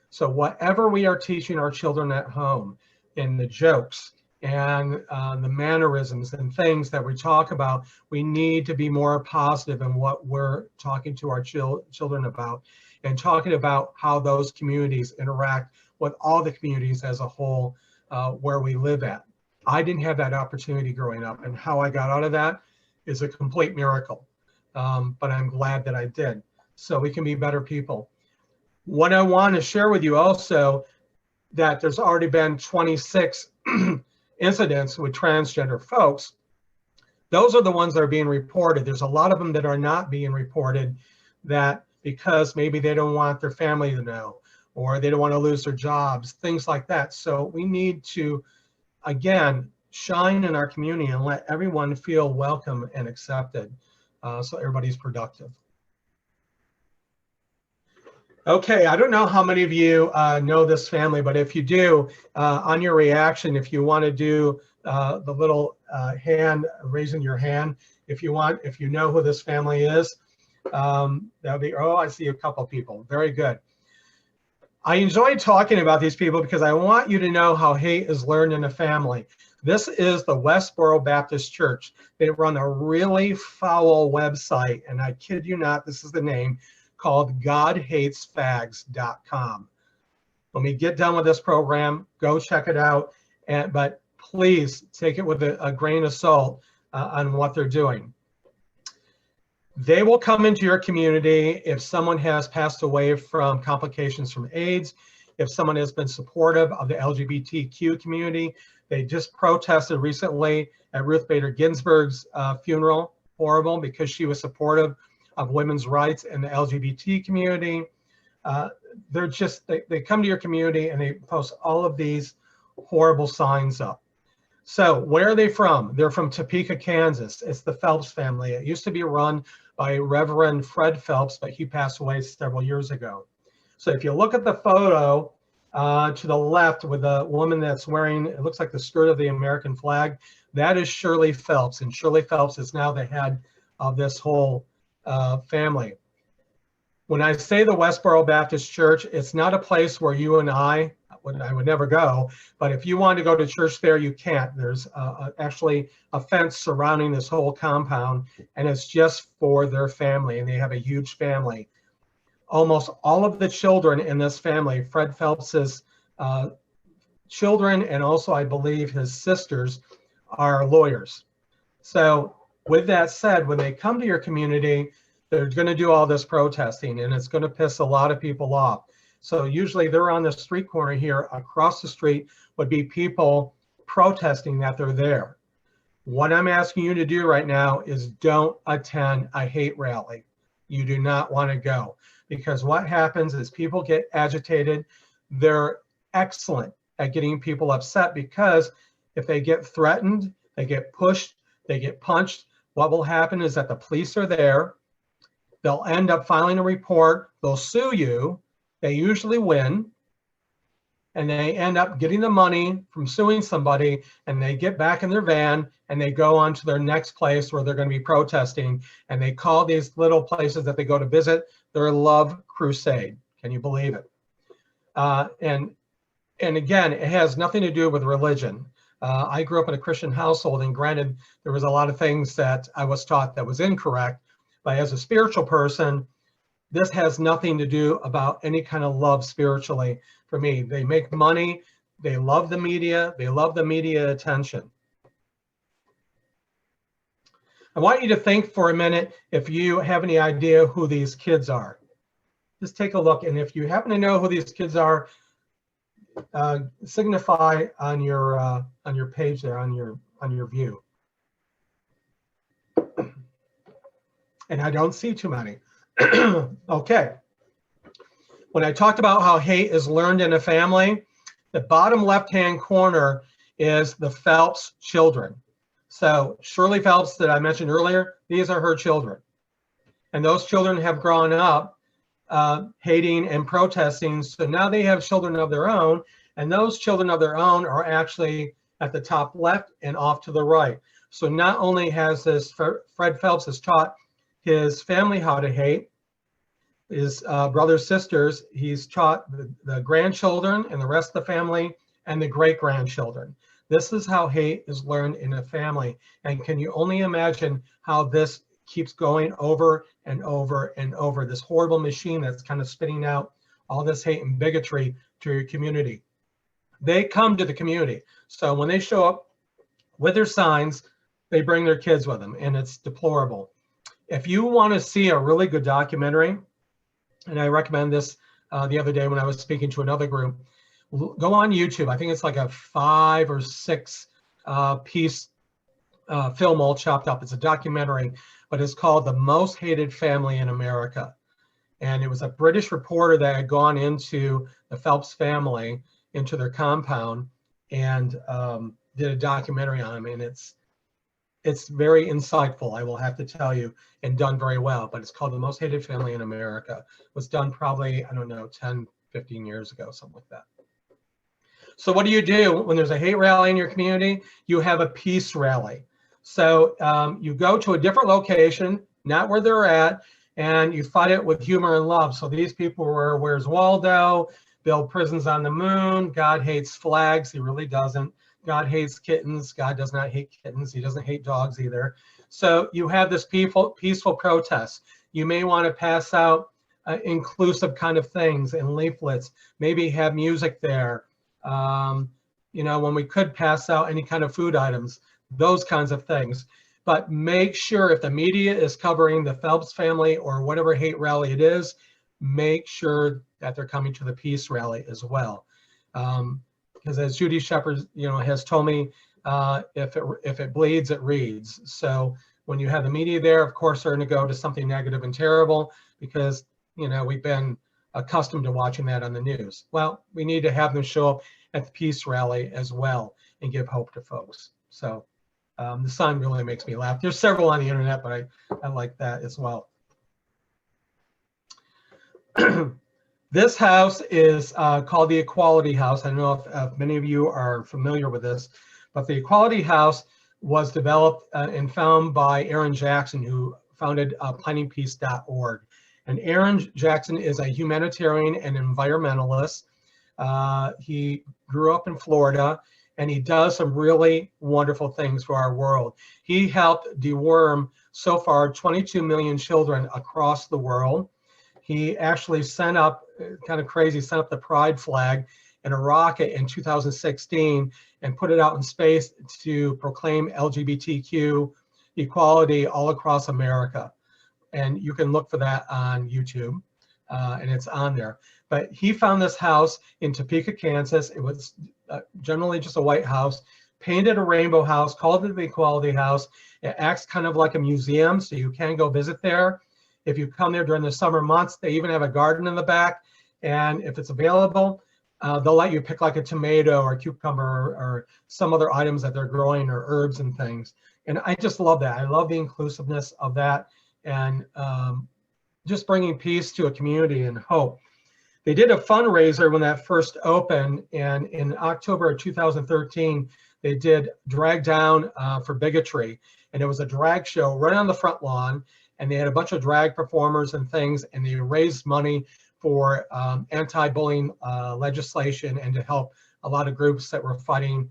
So whatever we are teaching our children at home, in the jokes and the mannerisms and things that we talk about, we need to be more positive in what we're talking to our children about, and talking about how those communities interact with all the communities as a whole where we live at. I didn't have that opportunity growing up, and how I got out of that is a complete miracle. But I'm glad that I did, so we can be better people. What I want to share with you also, that there's already been 26 incidents with transgender folks. Those are the ones that are being reported. There's a lot of them that are not being reported, that because maybe they don't want their family to know, or they don't want to lose their jobs, things like that. So we need to, again, shine in our community and let everyone feel welcome and accepted, so everybody's productive. Okay, I don't know how many of you know this family, but if you do, on your reaction, if you want to do the little hand, raising your hand, if you know who this family is, that'll be, oh, I see a couple people, very good. I enjoy talking about these people because I want you to know how hate is learned in a family. This is the Westboro Baptist Church. They run a really foul website, and I kid you not, this is the name, called GodHatesFags.com. When we get done with this program, go check it out, but please take it with a grain of salt on what they're doing. They will come into your community if someone has passed away from complications from AIDS, if someone has been supportive of the LGBTQ community. They just protested recently at Ruth Bader Ginsburg's funeral, horrible, because she was supportive of women's rights in the LGBT community. They come to your community and they post all of these horrible signs up. So where are they from? They're from Topeka, Kansas. It's the Phelps family. It used to be run by Reverend Fred Phelps, but he passed away several years ago. So if you look at the photo to the left with the woman that's wearing, it looks like the skirt of the American flag, that is Shirley Phelps. And Shirley Phelps is now the head of this whole family. When I say the Westboro Baptist Church, it's not a place where you and I would never go, but if you want to go to church there, you can't. There's actually a fence surrounding this whole compound, and it's just for their family, and they have a huge family. Almost all of the children in this family, Fred Phelps's children, and also I believe his sisters, are lawyers. So with that said, when they come to your community, they're going to do all this protesting, and it's going to piss a lot of people off. So usually they're on the street corner here. Across the street would be people protesting that they're there. What I'm asking you to do right now is don't attend a hate rally. You do not want to go, because what happens is people get agitated. They're excellent at getting people upset, because if they get threatened, they get pushed, they get punched, what will happen is that the police are there. They'll end up filing a report. They'll sue you. They usually win. And they end up getting the money from suing somebody, and they get back in their van and they go on to their next place where they're going to be protesting. And they call these little places that they go to visit their love crusade. Can you believe it? And again, it has nothing to do with religion. I grew up in a Christian household, and granted, there was a lot of things that I was taught that was incorrect. But as a spiritual person, this has nothing to do about any kind of love spiritually for me. They make money. They love the media. They love the media attention. I want you to think for a minute if you have any idea who these kids are. Just take a look, and if you happen to know who these kids are, signify on your page there, on your view. And I don't see too many. Okay. When I talked about how hate is learned in a family, the bottom left-hand corner is the Phelps children. So Shirley Phelps that I mentioned earlier, these are her children. And those children have grown up hating and protesting. So now they have children of their own, and those children of their own are actually at the top left and off to the right. So not only has this Fred Phelps has taught his family how to hate, his brothers, sisters, he's taught the grandchildren and the rest of the family and the great-grandchildren. This is how hate is learned in a family. And can you only imagine how this keeps going over and over and over, this horrible machine that's kind of spitting out all this hate and bigotry to your community. They come to the community. So when they show up with their signs, they bring their kids with them, and it's deplorable. If you want to see a really good documentary, and I recommend this the other day when I was speaking to another group, go on YouTube. I think it's like a 5 or 6 piece film all chopped up. It's a documentary, but it's called The Most Hated Family in America. And it was a British reporter that had gone into the Phelps family, into their compound, and did a documentary on them. And it's very insightful, I will have to tell you, and done very well. But it's called The Most Hated Family in America. It was done probably, I don't know, 10, 15 years ago, something like that. So what do you do when there's a hate rally in your community? You have a peace rally. So you go to a different location, not where they're at, and you fight it with humor and love. So these people were, where's Waldo? Build prisons on the moon. God hates flags. He really doesn't. God hates kittens. God does not hate kittens. He doesn't hate dogs either. So you have this peaceful protest. You may want to pass out inclusive kind of things and leaflets, maybe have music there. You know, when we could pass out any kind of food items, those kinds of things. But make sure if the media is covering the Phelps family or whatever hate rally it is, make sure that they're coming to the peace rally as well. Because as Judy Shepard, you know, has told me, if it bleeds, it reads. So when you have the media there, of course, they're going to go to something negative and terrible because, you know, we've been accustomed to watching that on the news. Well, we need to have them show up at the peace rally as well and give hope to folks. So the sign really makes me laugh. There's several on the internet, but I like that as well. This house is called the Equality House. I don't know if many of you are familiar with this, but the Equality House was developed and founded by Aaron Jackson, who founded planningpeace.org. And Aaron Jackson is a humanitarian and environmentalist. He grew up in Florida, and he does some really wonderful things for our world. He helped deworm so far 22 million children across the world. He actually sent up, kind of crazy, sent up the pride flag in a rocket in 2016 and put it out in space to proclaim LGBTQ equality all across America. And you can look for that on YouTube, and it's on there. But he found this house in Topeka, Kansas. It was generally just a white house, painted a rainbow house, called it the Equality House. It acts kind of like a museum, so you can go visit there. If you come there during the summer months, they even have a garden in the back. And if it's available, they'll let you pick like a tomato or a cucumber or some other items that they're growing, or herbs and things. And I just love that. I love the inclusiveness of that, and just bringing peace to a community and hope. They did a fundraiser when that first opened, and in October of 2013, they did Drag Down for Bigotry. And it was a drag show right on the front lawn, and they had a bunch of drag performers and things, and they raised money for anti-bullying legislation and to help a lot of groups that were fighting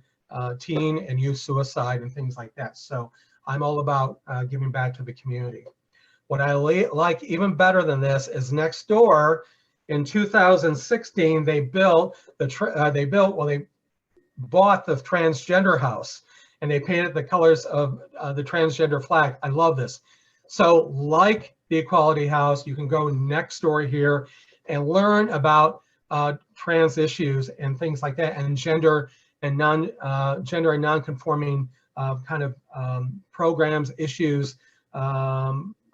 teen and youth suicide and things like that. So I'm all about giving back to the community. What I like even better than this is next door in 2016, they bought the transgender house, and they painted the colors of the transgender flag. I love this. So like the Equality House, you can go next door here and learn about trans issues and things like that, and gender and non-conforming kind of programs, issues,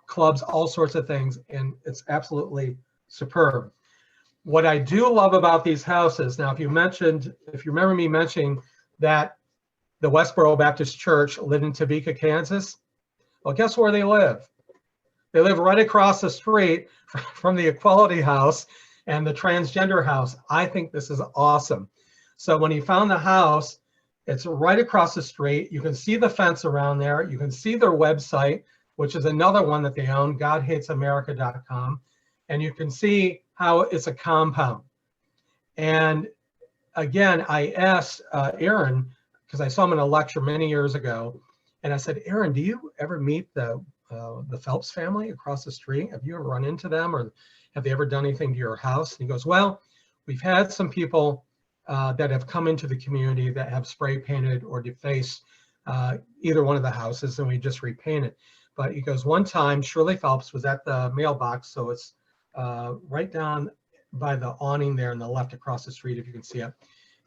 clubs, all sorts of things, and it's absolutely superb. What I do love about these houses, now if you remember me mentioning that the Westboro Baptist Church lived in Topeka, Kansas, well, guess where they live? They live right across the street from the Equality House and the transgender house. I think this is awesome. So when he found the house, it's right across the street. You can see the fence around there. You can see their website, which is another one that they own, godhatesamerica.com. And you can see how it's a compound. And again, I asked Aaron, because I saw him in a lecture many years ago, and I said, Aaron, do you ever meet the Phelps family across the street? Have you ever run into them, or have they ever done anything to your house? And he goes, well, we've had some people that have come into the community that have spray painted or defaced either one of the houses, and we just repainted. But he goes, one time, Shirley Phelps was at the mailbox, so it's right down by the awning there on the left across the street, if you can see it.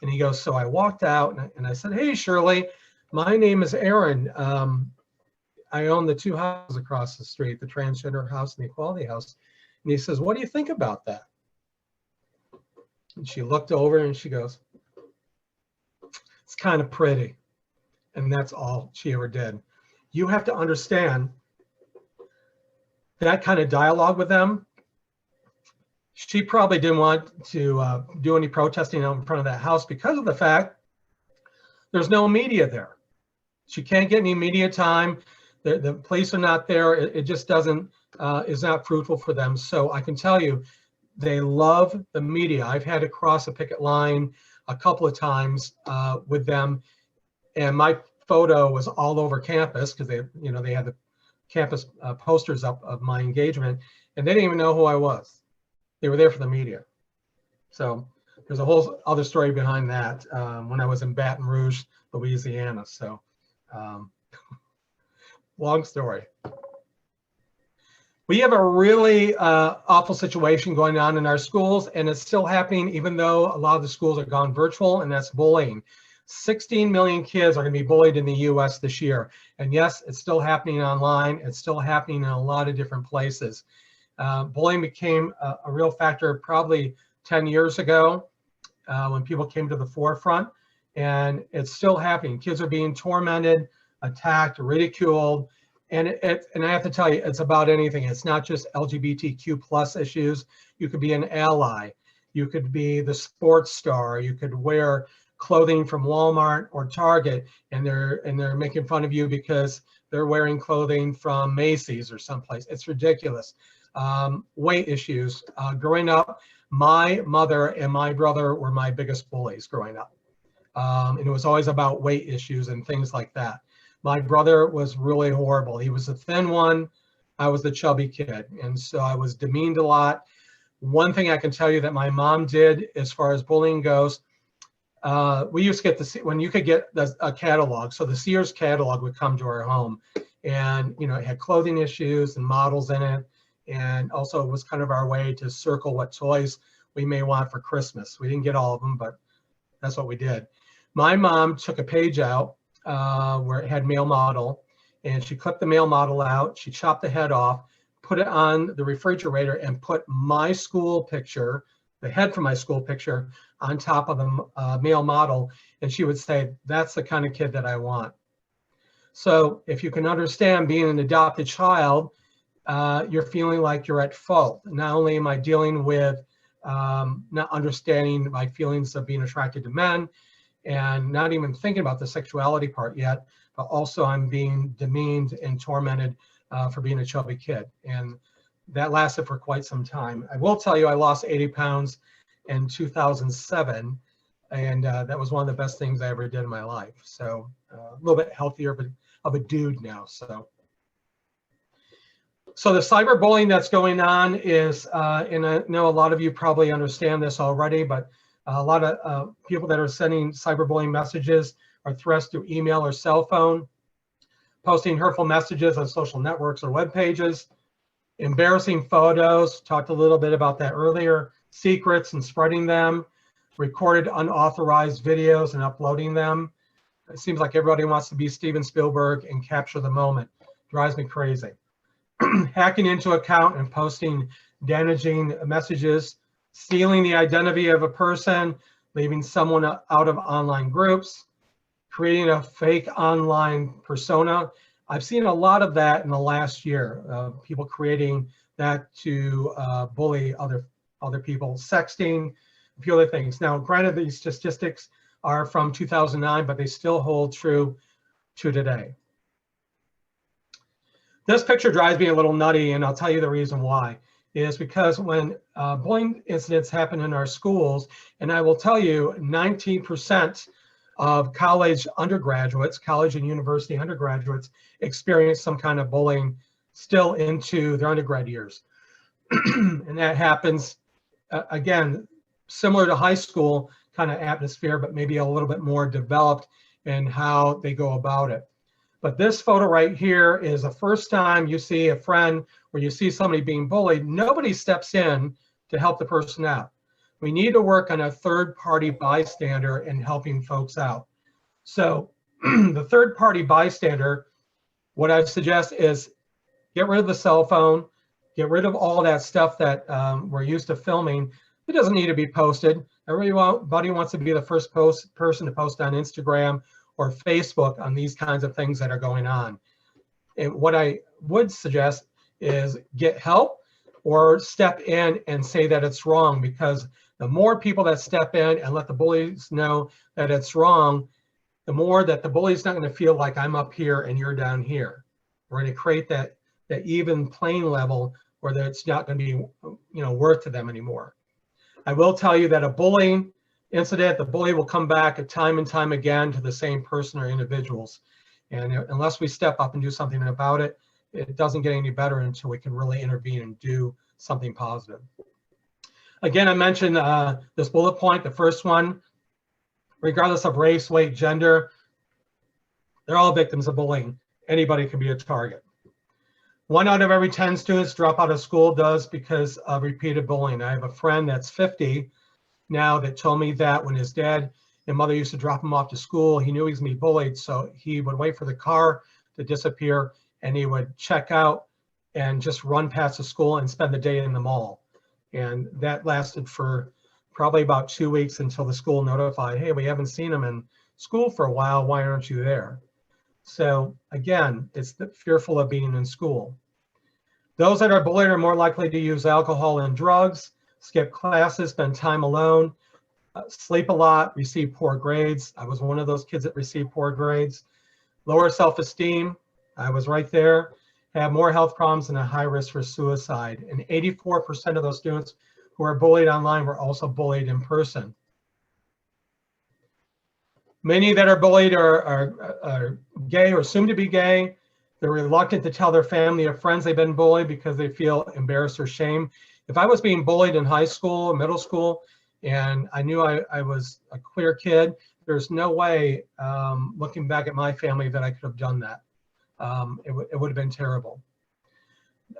And he goes, so I walked out and I said, hey, Shirley, my name is Aaron. I own the two houses across the street, the transgender house and the Equality House. And he says, what do you think about that? And she looked over and she goes, it's kind of pretty. And that's all she ever did. You have to understand that kind of dialogue with them. She probably didn't want to do any protesting out in front of that house because of the fact there's no media there. She can't get any media time. The police are not there. It just doesn't, is not fruitful for them. So I can tell you, they love the media. I've had to cross a picket line a couple of times with them, and my photo was all over campus because they had the campus posters up of my engagement, and they didn't even know who I was. They were there for the media. So there's a whole other story behind that when I was in Baton Rouge, Louisiana. So long story. We have a really awful situation going on in our schools, and it's still happening even though a lot of the schools are gone virtual, and that's bullying. 16 million kids are going to be bullied in the US this year. And yes, it's still happening online. It's still happening in a lot of different places. Bullying became a real factor probably 10 years ago when people came to the forefront, and it's still happening. Kids are being tormented, attacked, ridiculed, and I have to tell you, it's about anything. It's not just LGBTQ plus issues. You could be an ally. You could be the sports star. You could wear clothing from Walmart or Target, and they're making fun of you because they're wearing clothing from Macy's or someplace. It's ridiculous. Weight issues. Growing up, my mother and my brother were my biggest bullies growing up. And it was always about weight issues and things like that. My brother was really horrible. He was a thin one. I was the chubby kid. And so I was demeaned a lot. One thing I can tell you that my mom did as far as bullying goes, we used to get when you could get a catalog. So the Sears catalog would come to our home, and it had clothing issues and models in it. And also it was kind of our way to circle what toys we may want for Christmas. We didn't get all of them, but that's what we did. My mom took a page out where it had male model, and she clipped the male model out. She chopped the head off, put it on the refrigerator, and put my school picture, the head from my school picture, on top of the male model. And she would say, "That's the kind of kid that I want." So if you can understand, being an adopted child, you're feeling like you're at fault. Not only am I dealing with not understanding my feelings of being attracted to men and not even thinking about the sexuality part yet, but also I'm being demeaned and tormented for being a chubby kid. And that lasted for quite some time. I will tell you, I lost 80 pounds in 2007. And that was one of the best things I ever did in my life. So a little bit healthier of a dude now. So the cyberbullying that's going on is, and I know a lot of you probably understand this already, but a lot of people that are sending cyberbullying messages are threats through email or cell phone, posting hurtful messages on social networks or web pages, embarrassing photos, talked a little bit about that earlier, secrets and spreading them, recorded unauthorized videos and uploading them. It seems like everybody wants to be Steven Spielberg and capture the moment. Drives me crazy. Hacking into account and posting damaging messages, stealing the identity of a person, leaving someone out of online groups, creating a fake online persona. I've seen a lot of that in the last year, people creating that to bully other people, sexting, a few other things. Now, granted, these statistics are from 2009, but they still hold true to today. This picture drives me a little nutty, and I'll tell you the reason why. Is because when bullying incidents happen in our schools, and I will tell you 19% of college and university undergraduates experience some kind of bullying still into their undergrad years. And that happens, again, similar to high school kind of atmosphere, but maybe a little bit more developed in how they go about it. But this photo right here is the first time you see a friend where you see somebody being bullied. Nobody steps in to help the person out. We need to work on a third-party bystander and helping folks out. So the third-party bystander, what I suggest is get rid of the cell phone, get rid of all that stuff that we're used to filming. It doesn't need to be posted. Everybody wants to be the first person to post on Instagram or Facebook on these kinds of things that are going on. And what I would suggest is get help or step in and say that it's wrong, because the more people that step in and let the bullies know that it's wrong, the more that the bully's not going to feel like I'm up here and you're down here. We're going to create that even playing level where it's not going to be worth to them anymore. I will tell you that a bullying incident, the bully will come back time and time again to the same person or individuals. And unless we step up and do something about it, it doesn't get any better until we can really intervene and do something positive. Again, I mentioned this bullet point, the first one, regardless of race, weight, gender, they're all victims of bullying. Anybody can be a target. 1 out of every 10 students drop out of school does because of repeated bullying. I have a friend that's 50 now that told me that when his dad and mother used to drop him off to school, he knew he was going to be bullied, so he would wait for the car to disappear and he would check out and just run past the school and spend the day in the mall. And that lasted for probably about 2 weeks until the school notified, hey, we haven't seen him in school for a while, why aren't you there? So again, it's fearful of being in school. Those that are bullied are more likely to use alcohol and drugs, skip classes, spend time alone, sleep a lot, receive poor grades. I was one of those kids that received poor grades. Lower self-esteem, I was right there. have more health problems and a high risk for suicide. And 84% of those students who are bullied online were also bullied in person. Many that are bullied are gay or soon to be gay. They're reluctant to tell their family or friends they've been bullied because they feel embarrassed or shame. If I was being bullied in high school, middle school, and I knew I was a queer kid, there's no way, looking back at my family, that I could have done that. It would have been terrible.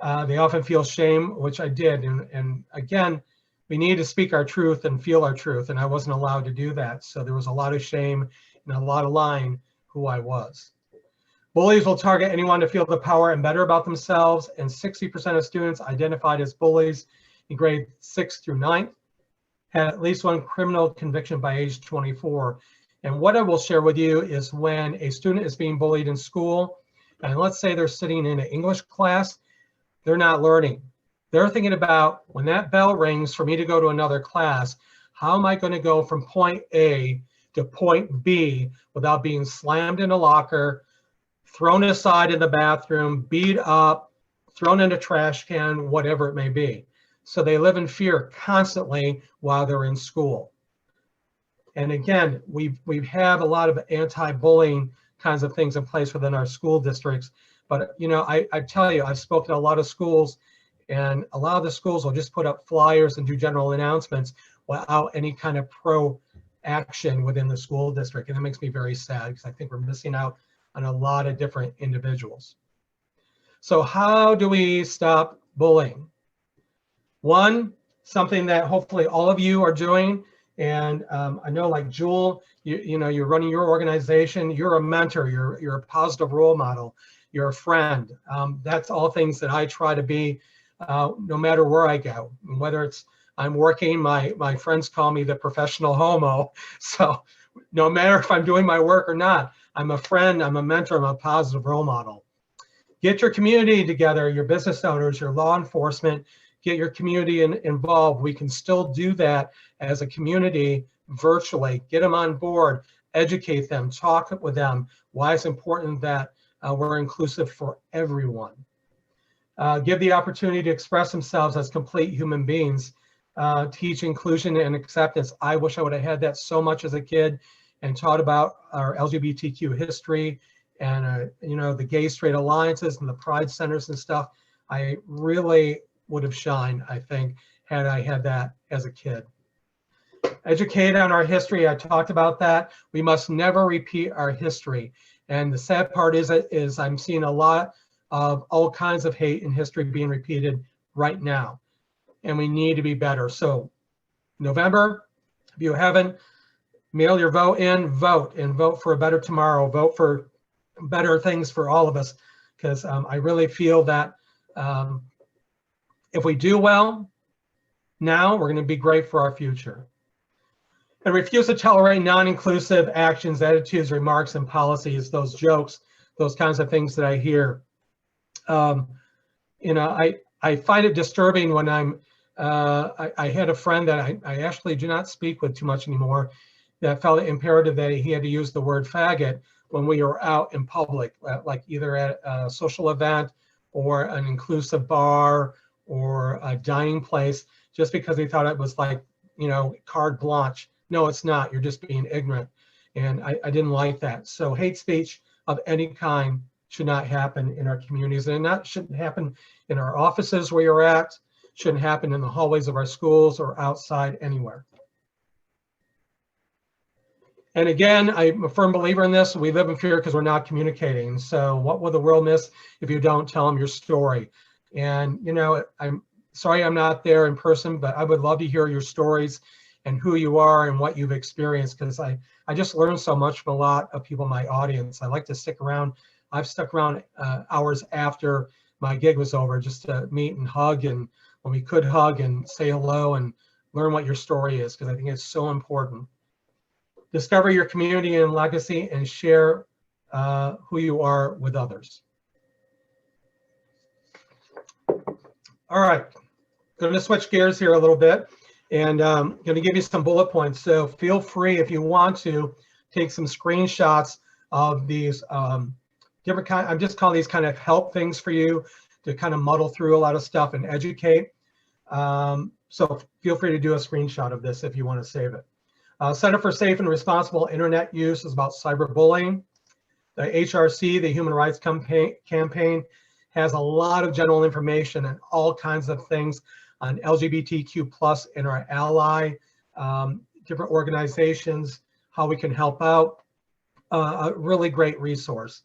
They often feel shame, which I did. And again, we need to speak our truth and feel our truth, and I wasn't allowed to do that. So there was a lot of shame and a lot of lying who I was. Bullies will target anyone to feel the power and better about themselves, and 60% of students identified as bullies in grade 6 through 9 had at least one criminal conviction by age 24. And what I will share with you is when a student is being bullied in school, and let's say they're sitting in an English class, they're not learning. They're thinking about, when that bell rings for me to go to another class, how am I going to go from point A to point B without being slammed in a locker, thrown aside in the bathroom, beat up, thrown in a trash can, whatever it may be. So they live in fear constantly while they're in school. And again, we have a lot of anti-bullying kinds of things in place within our school districts. But you know, I tell you, I've spoken to a lot of schools, and a lot of the schools will just put up flyers and do general announcements without any kind of pro action within the school district. And it makes me very sad, because I think we're missing out on a lot of different individuals. So how do we stop bullying? One, something that hopefully all of you are doing, and I know, like Jewel, you know, you're running your organization, you're a mentor, you're a positive role model, you're a friend. That's all things that I try to be, no matter where I go. Whether it's I'm working, my friends call me the professional homo. So no matter if I'm doing my work or not, I'm a friend, I'm a mentor, I'm a positive role model. Get your community together, your business owners, your law enforcement, get your community involved. We can still do that as a community virtually. Get them on board, educate them, talk with them, why it's important that we're inclusive for everyone. Give the opportunity to express themselves as complete human beings. Teach inclusion and acceptance. I wish I would have had that so much as a kid, and taught about our LGBTQ history and you know, the gay straight alliances and the pride centers and stuff. I really would have shined, I think, had I had that as a kid. Educate on our history. I talked about that. We must never repeat our history. And the sad part is I'm seeing a lot of all kinds of hate in history being repeated right now. And we need to be better. So November, if you haven't, mail your vote in, vote, and vote for a better tomorrow. Vote for better things for all of us, because I really feel that if we do well now, we're going to be great for our future. And refuse to tolerate non-inclusive actions, attitudes, remarks, and policies, those jokes, those kinds of things that I hear. You know, I find it disturbing when I had a friend that I actually do not speak with too much anymore, that felt it imperative that he had to use the word faggot when we were out in public, like either at a social event or an inclusive bar or a dining place, just because he thought it was like, you know, carte blanche. No, it's not. You're just being ignorant. And I didn't like that. So hate speech of any kind should not happen in our communities, and that shouldn't happen in our offices where you're at, shouldn't happen in the hallways of our schools or outside anywhere. And again, I'm a firm believer in this. We live in fear because we're not communicating. So what will the world miss if you don't tell them your story? And, you know, I'm sorry I'm not there in person, but I would love to hear your stories and who you are and what you've experienced, because I just learned so much from a lot of people in my audience. I like to stick around. I've stuck around hours after my gig was over just to meet and hug, and when we could hug and say hello and learn what your story is, because I think it's so important. Discover your community and legacy, and share who you are with others. All right, going to switch gears here a little bit, and going to give you some bullet points. So feel free, if you want to, take some screenshots of these different kind, I'm just calling these kind of help things for you to kind of muddle through a lot of stuff and educate. So feel free to do a screenshot of this if you want to save it. Center for Safe and Responsible Internet Use is about cyberbullying. The HRC, the Human Rights Campaign, has a lot of general information and all kinds of things on LGBTQ+ and our ally, different organizations, how we can help out. A really great resource.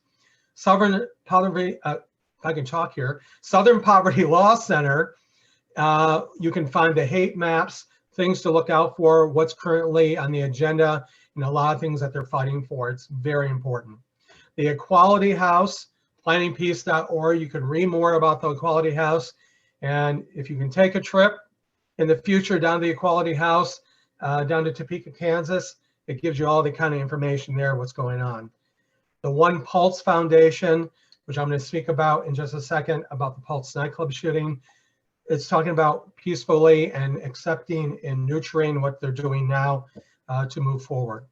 Southern Poverty, if I can talk here, Southern Poverty Law Center, you can find the hate maps, things to look out for, what's currently on the agenda, and a lot of things that they're fighting for. It's very important. The Equality House, planningpeace.org, you can read more about the Equality House. And if you can take a trip in the future down to the Equality House, down to Topeka, Kansas, it gives you all the kind of information there, what's going on. The One Pulse Foundation, which I'm going to speak about in just a second, about the Pulse nightclub shooting. It's talking about peacefully and accepting and nurturing what they're doing now to move forward.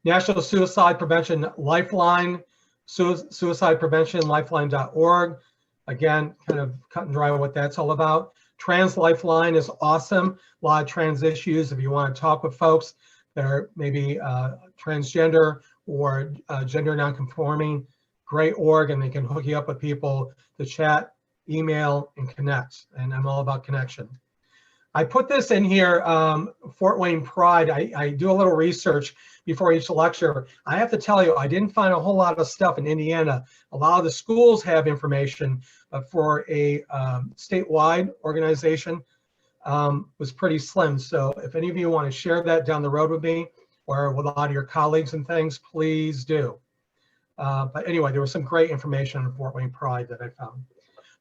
National Suicide Prevention Lifeline, suicidepreventionlifeline.org. Again, kind of cut and dry what that's all about. Trans Lifeline is awesome. A lot of trans issues. If you want to talk with folks that are maybe transgender or gender nonconforming, great org, and they can hook you up with people to chat, email, and connect. And I'm all about connection. I put this in here, Fort Wayne Pride. I do a little research before each lecture. I have to tell you, I didn't find a whole lot of stuff in Indiana. A lot of the schools have information, but for a statewide organization, was pretty slim. So if any of you want to share that down the road with me or with a lot of your colleagues and things, please do. But anyway, there was some great information on Fort Wayne Pride that I found.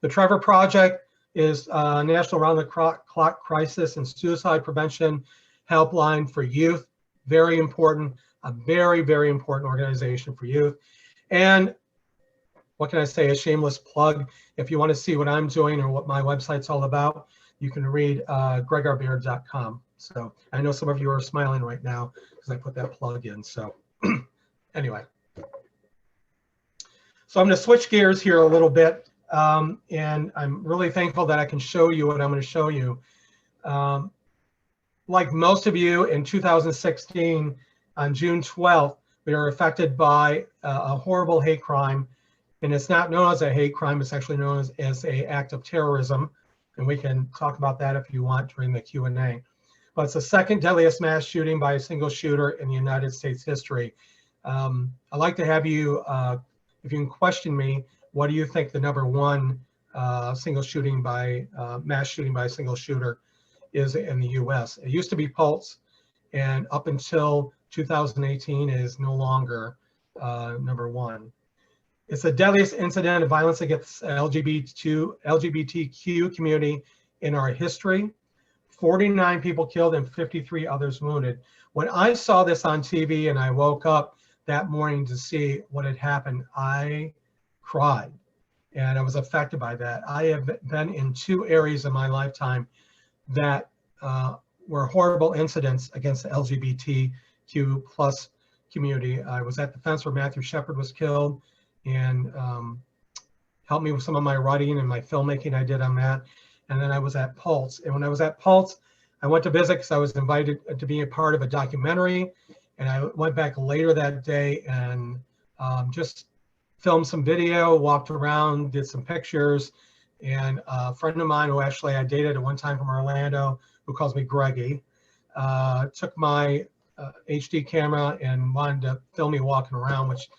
The Trevor Project is a national round-the-clock crisis and suicide prevention helpline for youth. Very important, a very, very important organization for youth. And what can I say, a shameless plug. If you want to see what I'm doing or what my website's all about, you can read gregbaird.com. So I know some of you are smiling right now because I put that plug in. So anyway. So I'm going to switch gears here a little bit. And I'm really thankful that I can show you what I'm going to show you. Like most of you, in 2016, on June 12th, we were affected by a horrible hate crime. And it's not known as a hate crime, it's actually known as an act of terrorism. And we can talk about that if you want during the Q&A. But it's the second deadliest mass shooting by a single shooter in the United States history. I'd like to have you, if you can question me, what do you think the number one single shooting by mass shooting by a single shooter is in the U.S.? It used to be Pulse, and up until 2018 is no longer number one. It's the deadliest incident of violence against LGBTQ community in our history. 49 people killed and 53 others wounded. When I saw this on TV and I woke up that morning to see what had happened, I cried and I was affected by that. I have been in 2 areas in my lifetime that were horrible incidents against the LGBTQ plus community. I was at the fence where Matthew Shepard was killed, and helped me with some of my writing and my filmmaking I did on that. And then I was at Pulse. And when I was at Pulse, I went to visit because I was invited to be a part of a documentary. And I went back later that day and just filmed some video, walked around, did some pictures. And a friend of mine who actually I dated at one time from Orlando, who calls me Greggy, took my HD camera and wanted to film me walking around, which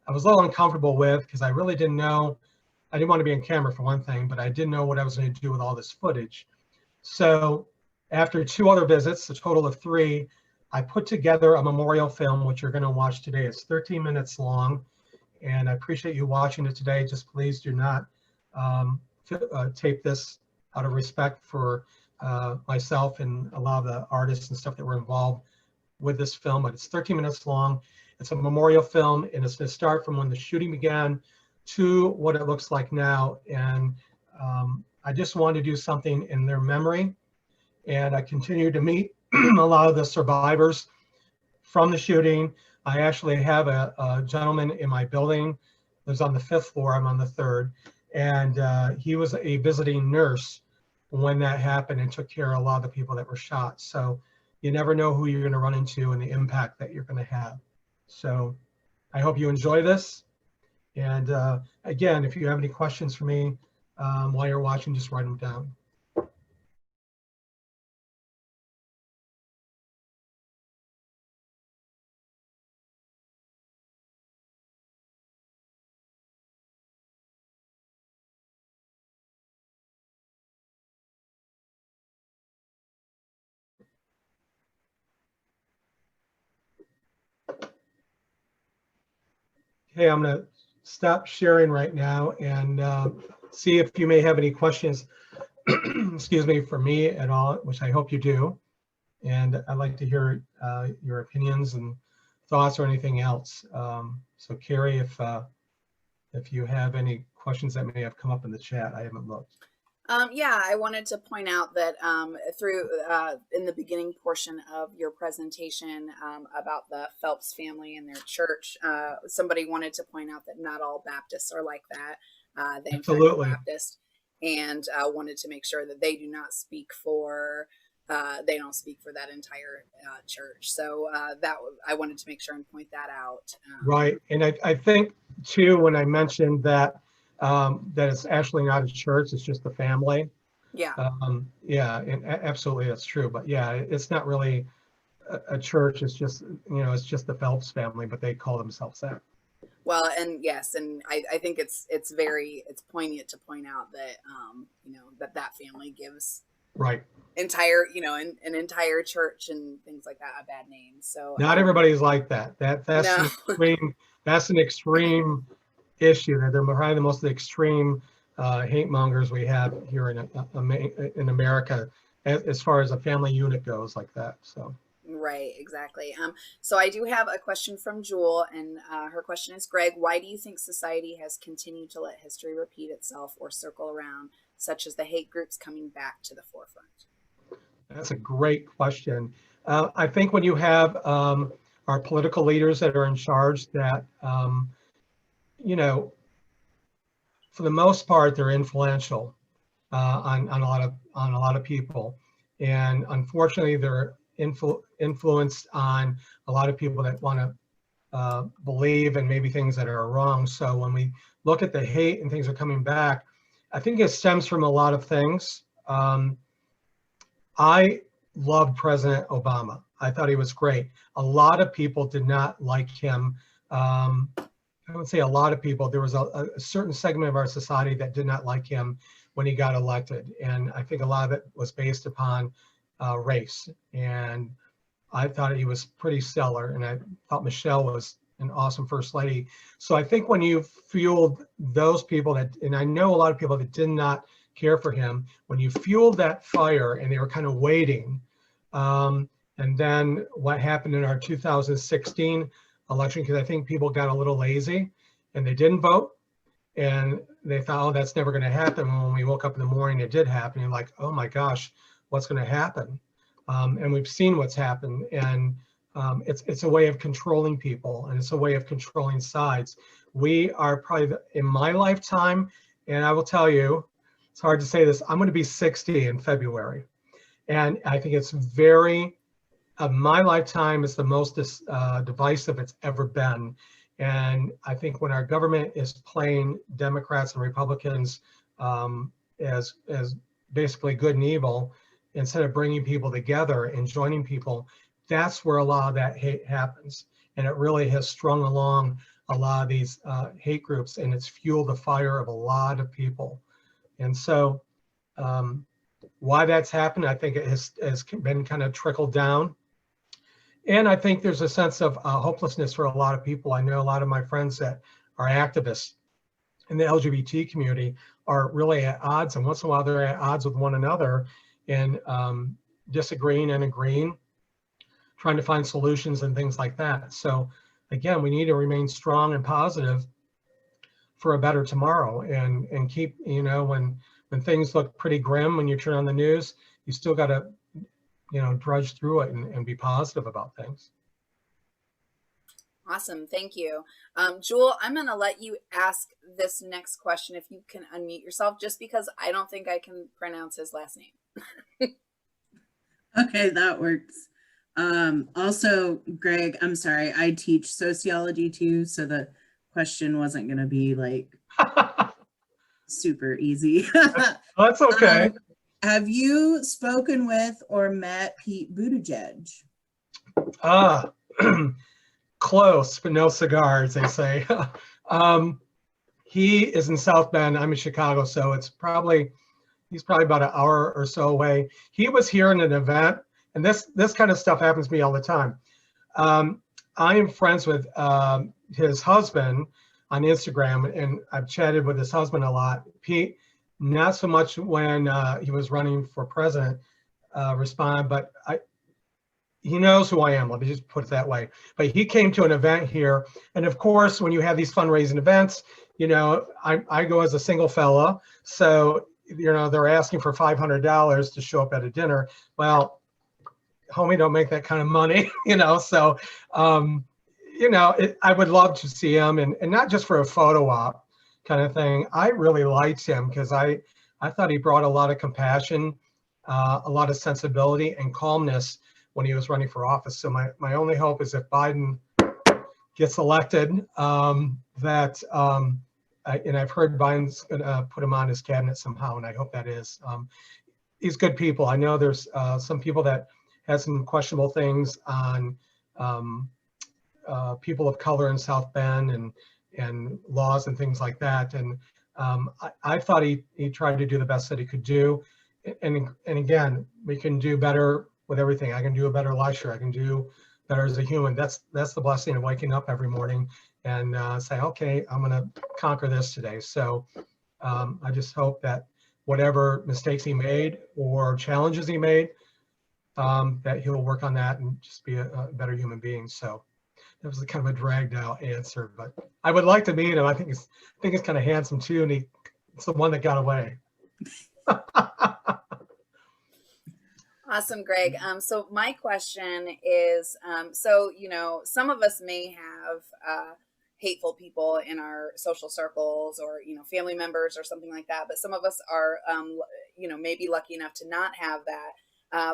I was a little uncomfortable with because I really didn't know. I didn't want to be on camera for one thing, but I didn't know what I was going to do with all this footage. So after 2 other visits, a total of 3, I put together a memorial film, which you're going to watch today. It's 13 minutes long, and I appreciate you watching it today. Just please do not tape this out of respect for myself and a lot of the artists and stuff that were involved with this film, but it's 13 minutes long. It's a memorial film, and it's going to start from when the shooting began to what it looks like now. And I just wanted to do something in their memory. And I continue to meet a lot of the survivors from the shooting, I actually have a gentleman in my building, lives on the 5th floor, I'm on the 3rd, and he was a visiting nurse when that happened and took care of a lot of the people that were shot. So you never know who you're going to run into and the impact that you're going to have. So I hope you enjoy this. And again, if you have any questions for me while you're watching, just write them down. Okay, I'm going to stop sharing right now and see if you may have any questions, excuse me, for me at all, which I hope you do. And I'd like to hear your opinions and thoughts or anything else. So Carrie, if you have any questions that may have come up in the chat, I haven't looked. Yeah, I wanted to point out that through in the beginning portion of your presentation about the Phelps family and their church, somebody wanted to point out that not all Baptists are like that. They Absolutely. in fact are Baptist, and wanted to make sure that they do not speak for they don't speak for that entire church. So that I wanted to make sure and point that out. Right, and I think too when I mentioned that that it's actually not a church, it's just a family. Yeah. Yeah, and absolutely that's true. But yeah, it's not really a church. It's just, you know, it's just the Phelps family, but they call themselves that. Well, and yes, and I think it's poignant to point out that you know, that family gives right entire, you know, an entire church and things like that a bad name. So not everybody's like that. That's no. an extreme. That's an extreme issue. They're probably the most extreme hate mongers we have here in America, as far as a family unit goes, like that. So. Right, exactly. So I do have a question from Jewel, and her question is, Greg, why do you think society has continued to let history repeat itself or circle around, such as the hate groups coming back to the forefront? That's a great question. I think when you have our political leaders that are in charge that, you know, for the most part, they're influential on a lot of people. And unfortunately, they're influenced on a lot of people that want to believe in maybe things that are wrong. So when we look at the hate and things are coming back, I think it stems from a lot of things. I loved President Obama. I thought he was great. A lot of people did not like him. I would say a lot of people, there was a certain segment of our society that did not like him when he got elected. And I think a lot of it was based upon race. And I thought he was pretty stellar. And I thought Michelle was an awesome first lady. So I think when you fueled those people that, and I know a lot of people that did not care for him, when you fueled that fire and they were kind of waiting, and then what happened in our 2016 election, because I think people got a little lazy and they didn't vote and they thought, oh, that's never going to happen. When we woke up in the morning, it did happen. You're like, oh my gosh, what's going to happen? And we've seen what's happened. And it's a way of controlling people, and it's a way of controlling sides. We are probably, in my lifetime, and I will tell you, it's hard to say this, I'm going to be 60 in February. And I think it's very, my lifetime is the most divisive it's ever been. And I think when our government is playing Democrats and Republicans as basically good and evil, instead of bringing people together and joining people, that's where a lot of that hate happens. And it really has strung along a lot of these hate groups, and it's fueled the fire of a lot of people. And so why that's happened, I think it has been kind of trickled down. And I think there's a sense of hopelessness for a lot of people. I know a lot of my friends that are activists in the LGBT community are really at odds, and once in a while they're at odds with one another and disagreeing and agreeing, trying to find solutions and things like that. So again, we need to remain strong and positive for a better tomorrow, and keep, you know, when things look pretty grim, when you turn on the news, you still got to, you know, drudge through it and be positive about things. Awesome. Thank you. Jewel, I'm going to let you ask this next question if you can unmute yourself, just because I don't think I can pronounce his last name. Okay, that works. Also, Greg, I'm sorry, I teach sociology too, so the question wasn't going to be like super easy. That's okay. Have you spoken with or met Pete Buttigieg? Close, but no cigars, they say. He is in South Bend. I'm in Chicago, so he's probably about an hour or so away. He was here in an event, and this kind of stuff happens to me all the time. I am friends with his husband on Instagram, and I've chatted with his husband a lot. Pete, not so much when he was running for president, but he knows who I am. Let me just put it that way. But he came to an event here, and of course, when you have these fundraising events, I go as a single fella, so they're asking for $500 to show up at a dinner. Well, homie, don't make that kind of money, So, I would love to see him, and not just for a photo op kind of thing. I really liked him because I thought he brought a lot of compassion, a lot of sensibility and calmness when he was running for office. So my only hope is if Biden gets elected, and I've heard Biden's gonna put him on his cabinet somehow, and I hope that is. He's good people. I know there's some people that have some questionable things on people of color in South Bend and laws and things like that. And I thought he tried to do the best that he could do. And again, we can do better with everything. I can do a better lecture. I can do better as a human. That's the blessing of waking up every morning and say, okay, I'm going to conquer this today. So I just hope that whatever mistakes he made or challenges he made, that he'll work on that and just be a better human being. So that was kind of a dragged out answer, but I would like to meet him. I think he's kind of handsome too, and it's the one that got away. Awesome, Greg. So my question is, some of us may have hateful people in our social circles or, family members or something like that. But some of us are, maybe lucky enough to not have that.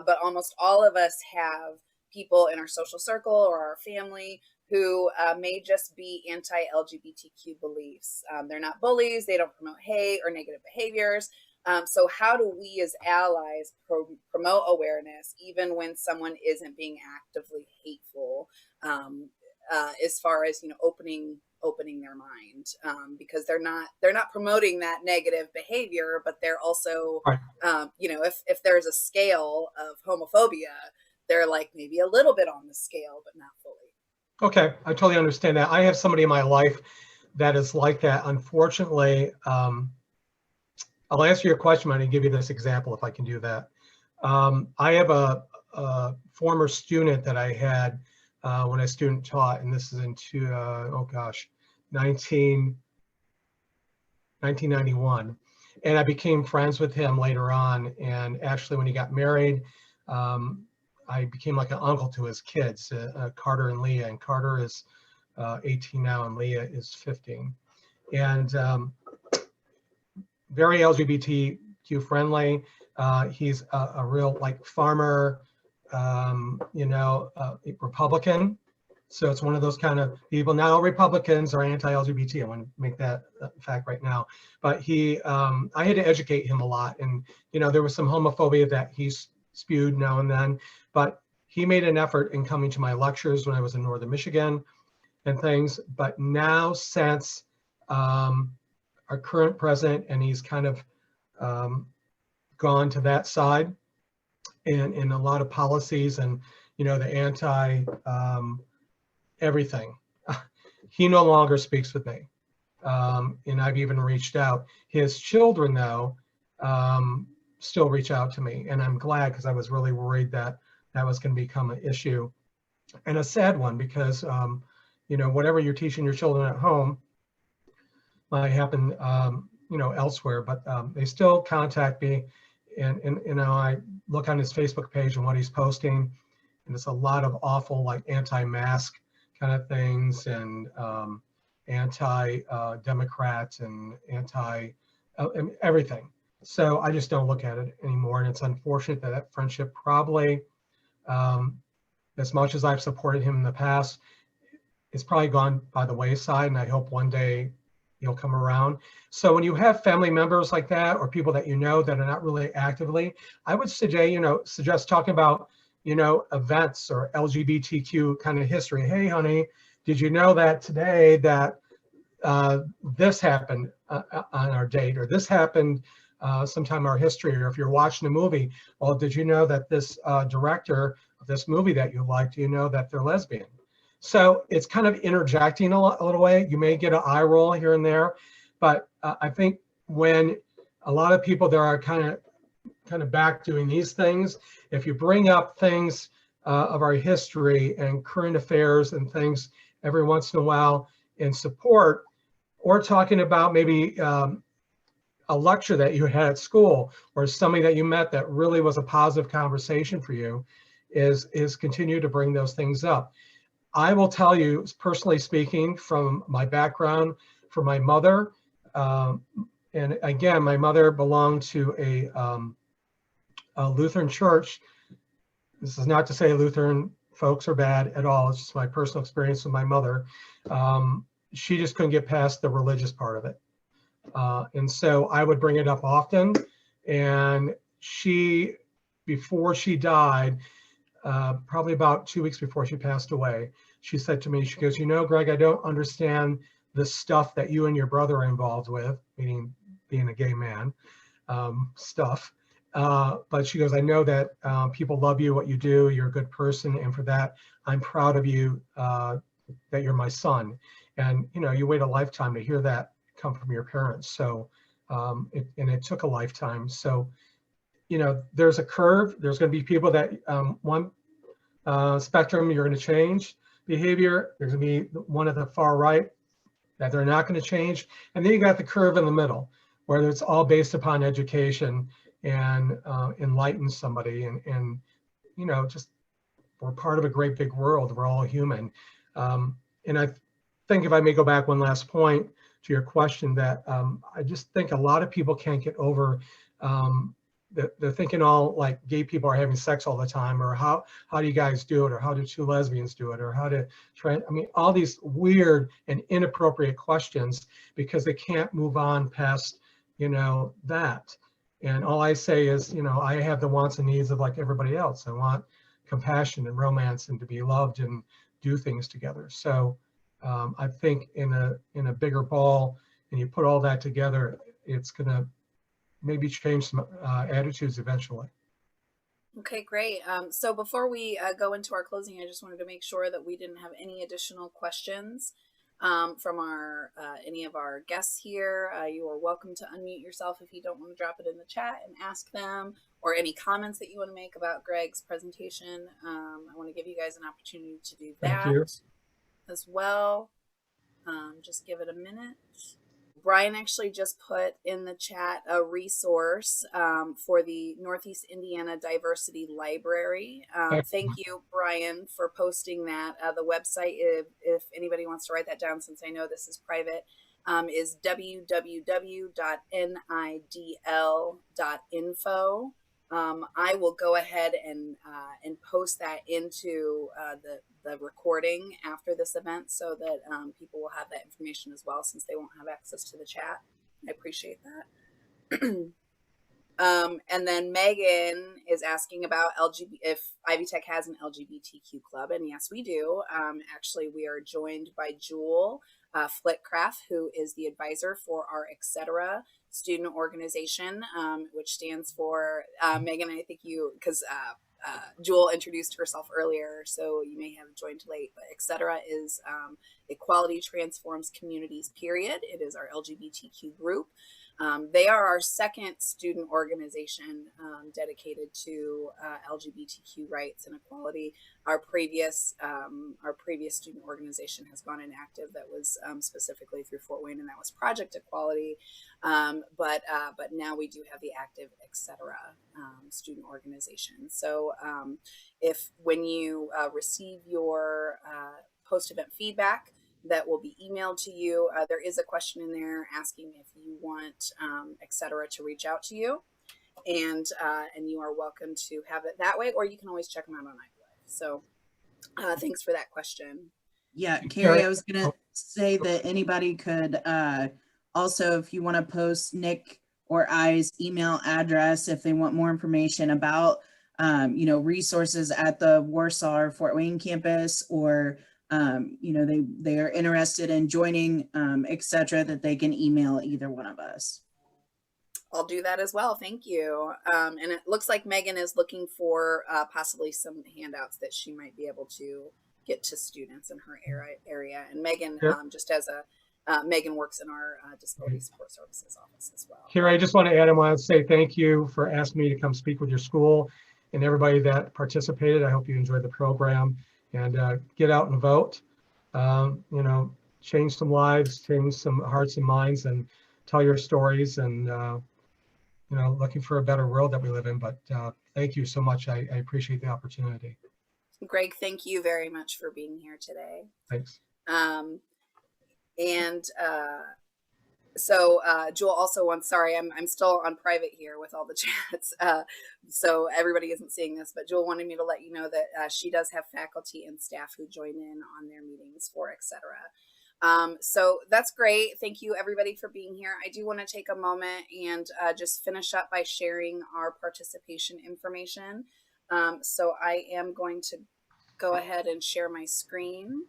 But almost all of us have people in our social circle or our family who may just be anti-LGBTQ beliefs. They're not bullies. They don't promote hate or negative behaviors. So how do we as allies promote awareness even when someone isn't being actively hateful, as far as opening their mind, because they're not promoting that negative behavior, but they're also Right. If there's a scale of homophobia, they're like maybe a little bit on the scale but not fully. Okay, I totally understand that. I have somebody in my life that is like that. Unfortunately, I'll answer your question. I'm going to give you this example if I can do that. I have a former student that I had when I student taught, and this is in 1991. And I became friends with him later on. And actually, when he got married, I became like an uncle to his kids, Carter and Leah. And Carter is 18 now, and Leah is 15. And very LGBTQ friendly. He's a real farmer, Republican. So it's one of those kind of people. Not all Republicans are anti-LGBT. I want to make that fact right now. But I had to educate him a lot. And, there was some homophobia that he spewed now and then. But he made an effort in coming to my lectures when I was in Northern Michigan and things. But now since our current president, and he's kind of gone to that side and in a lot of policies and, the anti everything. He no longer speaks with me. And I've even reached out. His children, though, still reach out to me. And I'm glad, because I was really worried that was going to become an issue, and a sad one, because, whatever you're teaching your children at home might happen, elsewhere, but they still contact me. And I look on his Facebook page and what he's posting, and it's a lot of awful, anti-mask kind of things, and anti-Democrats and everything. So I just don't look at it anymore. And it's unfortunate that that friendship probably, as much as I've supported him in the past, it's probably gone by the wayside. And I hope one day he'll come around. So when you have family members like that, or people that you know that are not really actively, I would suggest talking about, events or LGBTQ kind of history. Hey, honey, did you know that today that this happened on our date, or this happened sometime in our history? Or if you're watching a movie, well, did you know that this director of this movie that you like, do you know that they're lesbian? So it's kind of interjecting a little way. You may get an eye roll here and there, but I think when a lot of people there are kind of back doing these things, if you bring up things of our history and current affairs and things every once in a while in support, or talking about maybe a lecture that you had at school, or somebody that you met that really was a positive conversation for you, is continue to bring those things up. I will tell you, personally speaking, from my background, for my mother, and again, my mother belonged to a Lutheran church. This is not to say Lutheran folks are bad at all. It's just my personal experience with my mother. She just couldn't get past the religious part of it. And so I would bring it up often. And she, before she died, probably about 2 weeks before she passed away, she said to me, she goes, Greg, I don't understand the stuff that you and your brother are involved with, meaning being a gay man stuff. But she goes, I know that people love you, what you do, you're a good person. And for that, I'm proud of you, that you're my son. And, you wait a lifetime to hear that come from your parents. So, it took a lifetime. So, there's a curve. There's going to be people that one spectrum, you're going to change behavior. There's going to be one at the far right that they're not going to change. And then you got the curve in the middle, where it's all based upon education and enlighten somebody. And just, we're part of a great big world. We're all human. And I think, if I may go back one last point to your question, that I just think a lot of people can't get over, they're thinking all like gay people are having sex all the time, or how do you guys do it, or how do two lesbians do it, or how to try, all these weird and inappropriate questions, because they can't move on past, that. And all I say is, I have the wants and needs of like everybody else. I want compassion and romance and to be loved and do things together. So I think in a bigger ball, and you put all that together, it's gonna maybe change some attitudes eventually. Okay, great. So before we go into our closing, I just wanted to make sure that we didn't have any additional questions from any of our guests here. You are welcome to unmute yourself if you don't want to drop it in the chat and ask them, or any comments that you want to make about Greg's presentation. I want to give you guys an opportunity to do that as well. Just give it a minute. Brian actually just put in the chat a resource for the Northeast Indiana Diversity Library. Thank you, Brian, for posting that. The website, if anybody wants to write that down, since I know this is private, is www.nidl.info. I will go ahead and post that into the recording after this event, so that people will have that information as well, since they won't have access to the chat. I appreciate that. And then Megan is asking about if Ivy Tech has an LGBTQ club, and yes, we do. Actually, we are joined by Jewel Flitcraft, who is the advisor for our Etc. student organization, which stands for, Megan, I think because Jewel introduced herself earlier, so you may have joined late, but Etc. is Equality Transforms Communities, period. It is our LGBTQ group. They are our second student organization dedicated to LGBTQ rights and equality. Our previous student organization has gone inactive. That was specifically through Fort Wayne, and that was Project Equality. But now we do have the active Etc. Student organization. So if when you receive your post-event feedback that will be emailed to you. There is a question in there asking if you want, et cetera, to reach out to you. And you are welcome to have it that way, or you can always check them out on iLife. So thanks for that question. Yeah, Carrie, I was gonna say that anybody could also, if you want to post Nick or I's email address, if they want more information about resources at the Warsaw or Fort Wayne campus, or they are interested in joining, etc., that they can email either one of us. I'll do that as well. Thank you. And it looks like Megan is looking for possibly some handouts that she might be able to get to students in her area. And Megan, just as Megan works in our disability support services office as well. Here, I just want to add, I want to say thank you for asking me to come speak with your school and everybody that participated. I hope you enjoyed the program, and get out and vote. Change some lives, change some hearts and minds, and tell your stories, and looking for a better world that we live in. But thank you so much. I appreciate the opportunity. Greg, thank you very much for being here today. Thanks. So Jewel also wants, sorry, I'm still on private here with all the chats, so everybody isn't seeing this, but Jewel wanted me to let you know that she does have faculty and staff who join in on their meetings for etc. So that's great. Thank you everybody for being here. I do want to take a moment and just finish up by sharing our participation information. So I am going to go ahead and share my screen.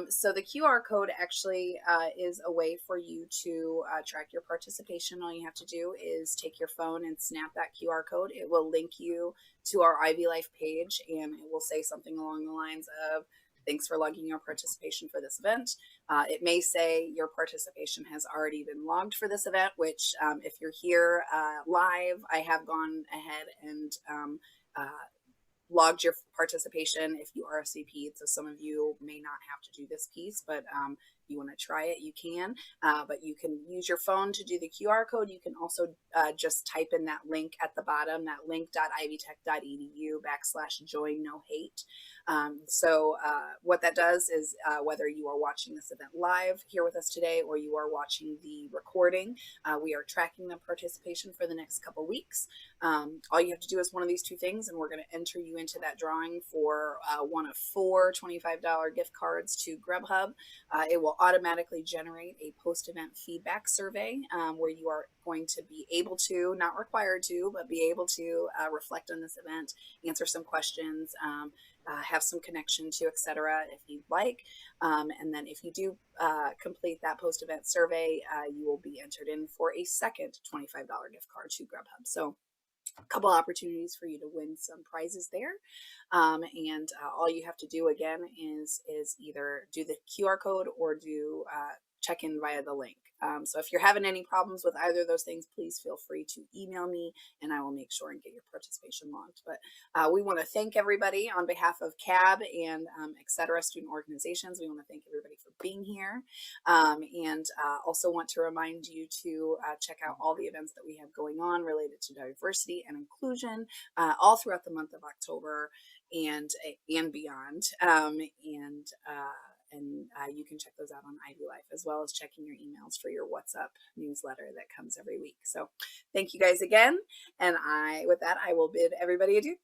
So the QR code actually is a way for you to track your participation. All you have to do is take your phone and snap that QR code. It will link you to our Ivy Life page, and it will say something along the lines of, thanks for logging your participation for this event. It may say your participation has already been logged for this event, which if you're here live, I have gone ahead and logged your participation if you RSVP'd. So some of you may not have to do this piece, but if you want to try it, you can. But you can use your phone to do the QR code. You can also just type in that link at the bottom, that link.ivytech.edu/join-no-hate. So what that does is whether you are watching this event live here with us today or you are watching the recording, we are tracking the participation for the next couple weeks. All you have to do is one of these two things, and we're going to enter you into that drawing for one of 4 $25 gift cards to Grubhub. It will automatically generate a post-event feedback survey where you are going to be able to, not required to, but be able to reflect on this event, answer some questions, have some connection to, etc. if you'd like. And then if you do complete that post-event survey, you will be entered in for a second $25 gift card to Grubhub. So a couple opportunities for you to win some prizes there. And all you have to do again is either do the QR code or do check in via the link. So if you're having any problems with either of those things, please feel free to email me and I will make sure and get your participation logged. But we want to thank everybody on behalf of CAB and etc. student organizations. We want to thank everybody for being here, and also want to remind you to check out all the events that we have going on related to diversity and inclusion all throughout the month of October and beyond. And you can check those out on Ivy Life, as well as checking your emails for your WhatsApp newsletter that comes every week. So thank you guys again. And with that, I will bid everybody adieu.